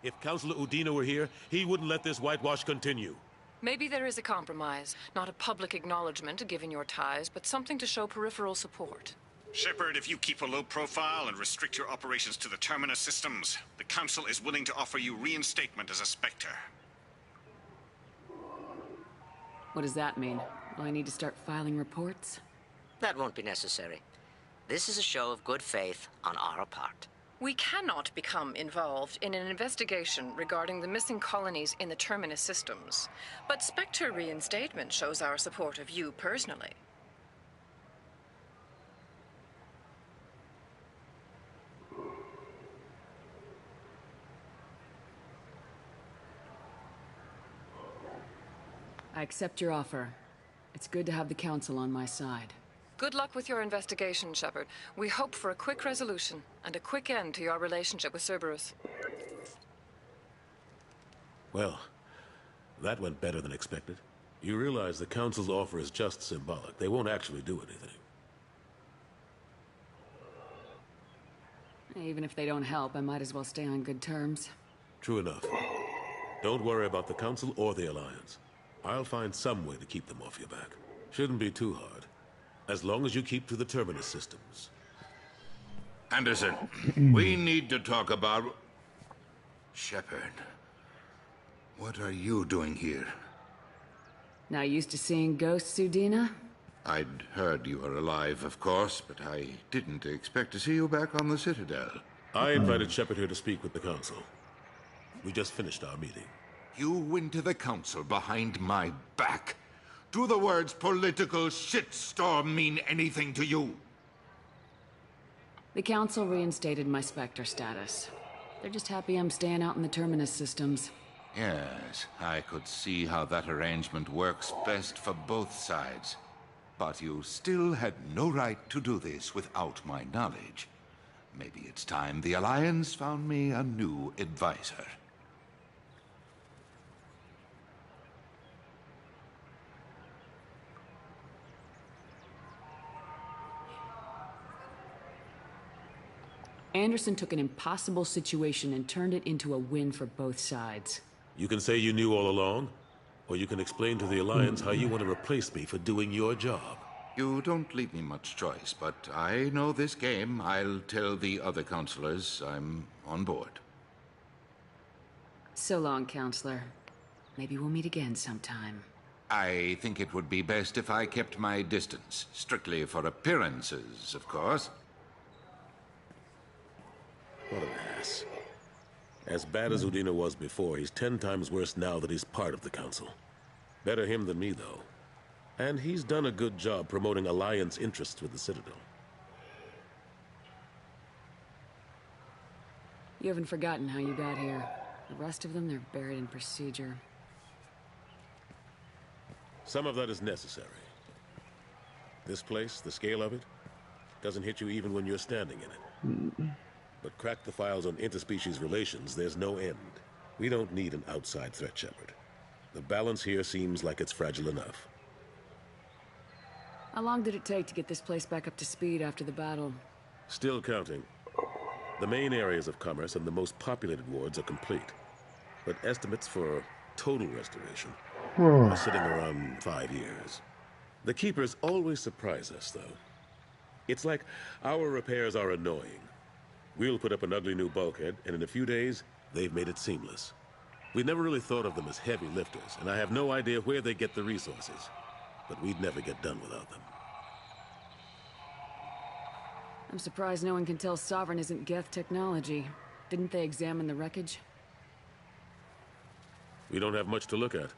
If Councilor Udina were here, he wouldn't let this whitewash continue. Maybe there is a compromise. Not a public acknowledgement given your ties, but something to show peripheral support. Shepard, if you keep a low profile and restrict your operations to the Terminus systems, the Council is willing to offer you reinstatement as a Spectre. What does that mean? Will I need to start filing reports? That won't be necessary. This is a show of good faith on our part. We cannot become involved in an investigation regarding the missing colonies in the Terminus systems. But Spectre reinstatement shows our support of you personally. I accept your offer. It's good to have the Council on my side. Good luck with your investigation, Shepard. We hope for a quick resolution and a quick end to your relationship with Cerberus. Well, that went better than expected. You realize the Council's offer is just symbolic. They won't actually do anything. Even if they don't help, I might as well stay on good terms. True enough. Don't worry about the Council or the Alliance. I'll find some way to keep them off your back. Shouldn't be too hard. As long as you keep to the Terminus systems. Anderson, we need to talk about... Shepard. What are you doing here? Not used to seeing ghosts, Udina? I'd heard you were alive, of course, but I didn't expect to see you back on the Citadel. I invited Shepard here to speak with the Council. We just finished our meeting. You went to the Council behind my back. Do the words political shitstorm mean anything to you? The Council reinstated my Spectre status. They're just happy I'm staying out in the Terminus systems. Yes, I could see how that arrangement works best for both sides. But you still had no right to do this without my knowledge. Maybe it's time the Alliance found me a new advisor. Anderson took an impossible situation and turned it into a win for both sides. You can say you knew all along, or you can explain to the Alliance how you want to replace me for doing your job. You don't leave me much choice, but I know this game. I'll tell the other counselors I'm on board. So long, Counselor. Maybe we'll meet again sometime. I think it would be best if I kept my distance. Strictly for appearances, of course. What an ass. As bad as Udina was before, he's 10 times worse now that he's part of the Council. Better him than me, though. And he's done a good job promoting Alliance interests with the Citadel. You haven't forgotten how you got here. The rest of them, they're buried in procedure. Some of that is necessary. This place, the scale of it, doesn't hit you even when you're standing in it. But crack the files on interspecies relations, there's no end. We don't need an outside threat, Shepard. The balance here seems like it's fragile enough. How long did it take to get this place back up to speed after the battle? Still counting. The main areas of commerce and the most populated wards are complete. But estimates for total restoration are sitting around 5 years. The Keepers always surprise us, though. It's like our repairs are annoying. We'll put up an ugly new bulkhead, and in a few days, they've made it seamless. We never really thought of them as heavy lifters, and I have no idea where they get the resources. But we'd never get done without them. I'm surprised no one can tell Sovereign isn't Geth technology. Didn't they examine the wreckage? We don't have much to look at.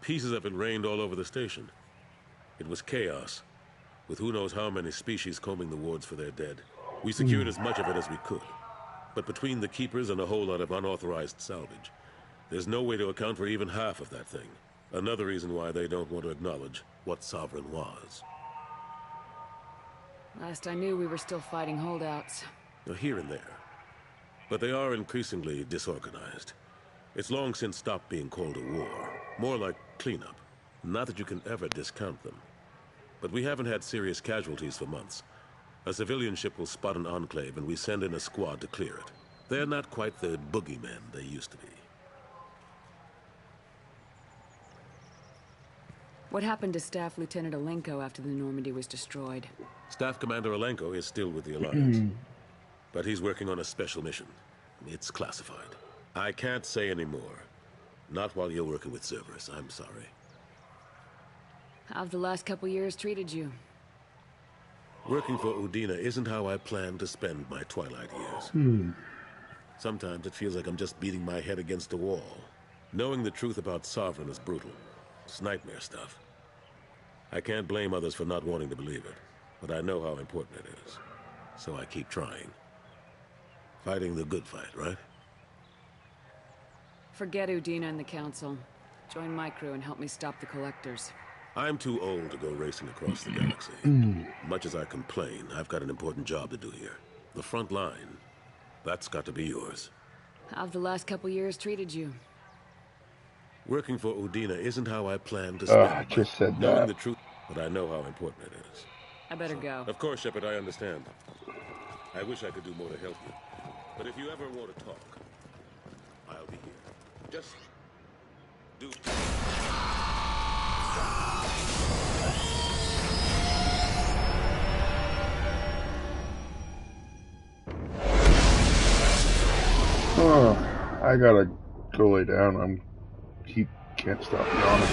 Pieces of it rained all over the station. It was chaos. with who knows how many species combing the wards for their dead. We secured as much of it as we could. But between the keepers and a whole lot of unauthorized salvage, there's no way to account for even half of that thing. Another reason why they don't want to acknowledge what Sovereign was. Last I knew, we were still fighting holdouts. Here and there. But they are increasingly disorganized. It's long since stopped being called a war. More like cleanup. Not that you can ever discount them. But we haven't had serious casualties for months. A civilian ship will spot an enclave and we send in a squad to clear it. They're not quite the boogeymen they used to be. What happened to Staff Lieutenant Alenko after the Normandy was destroyed? Staff Commander Alenko is still with the Alliance. But he's working on a special mission. It's classified. I can't say any more. Not while you're working with Cerberus, I'm sorry. How've the last couple years treated you? Working for Udina isn't how I plan to spend my twilight years. Sometimes it feels like I'm just beating my head against a wall. Knowing the truth about Sovereign is brutal. It's nightmare stuff. I can't blame others for not wanting to believe it, but I know how important it is. So I keep trying. Fighting the good fight, right? Forget Udina and the Council. Join my crew and help me stop the Collectors. I'm too old to go racing across the galaxy. Much as I complain, I've got an important job to do here. The front line. That's got to be yours. How've the last couple years treated you? Working for Udina isn't how I plan to spend I just said knowing that. the truth, but I know how important it is. I better go. Of course, Shepard, I understand. I wish I could do more to help you. But if you ever want to talk, I'll be here. Just do... Oh, I gotta go lay down. Can't stop yawning.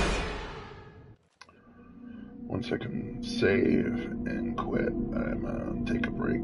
Once I can save and quit, I'm take a break.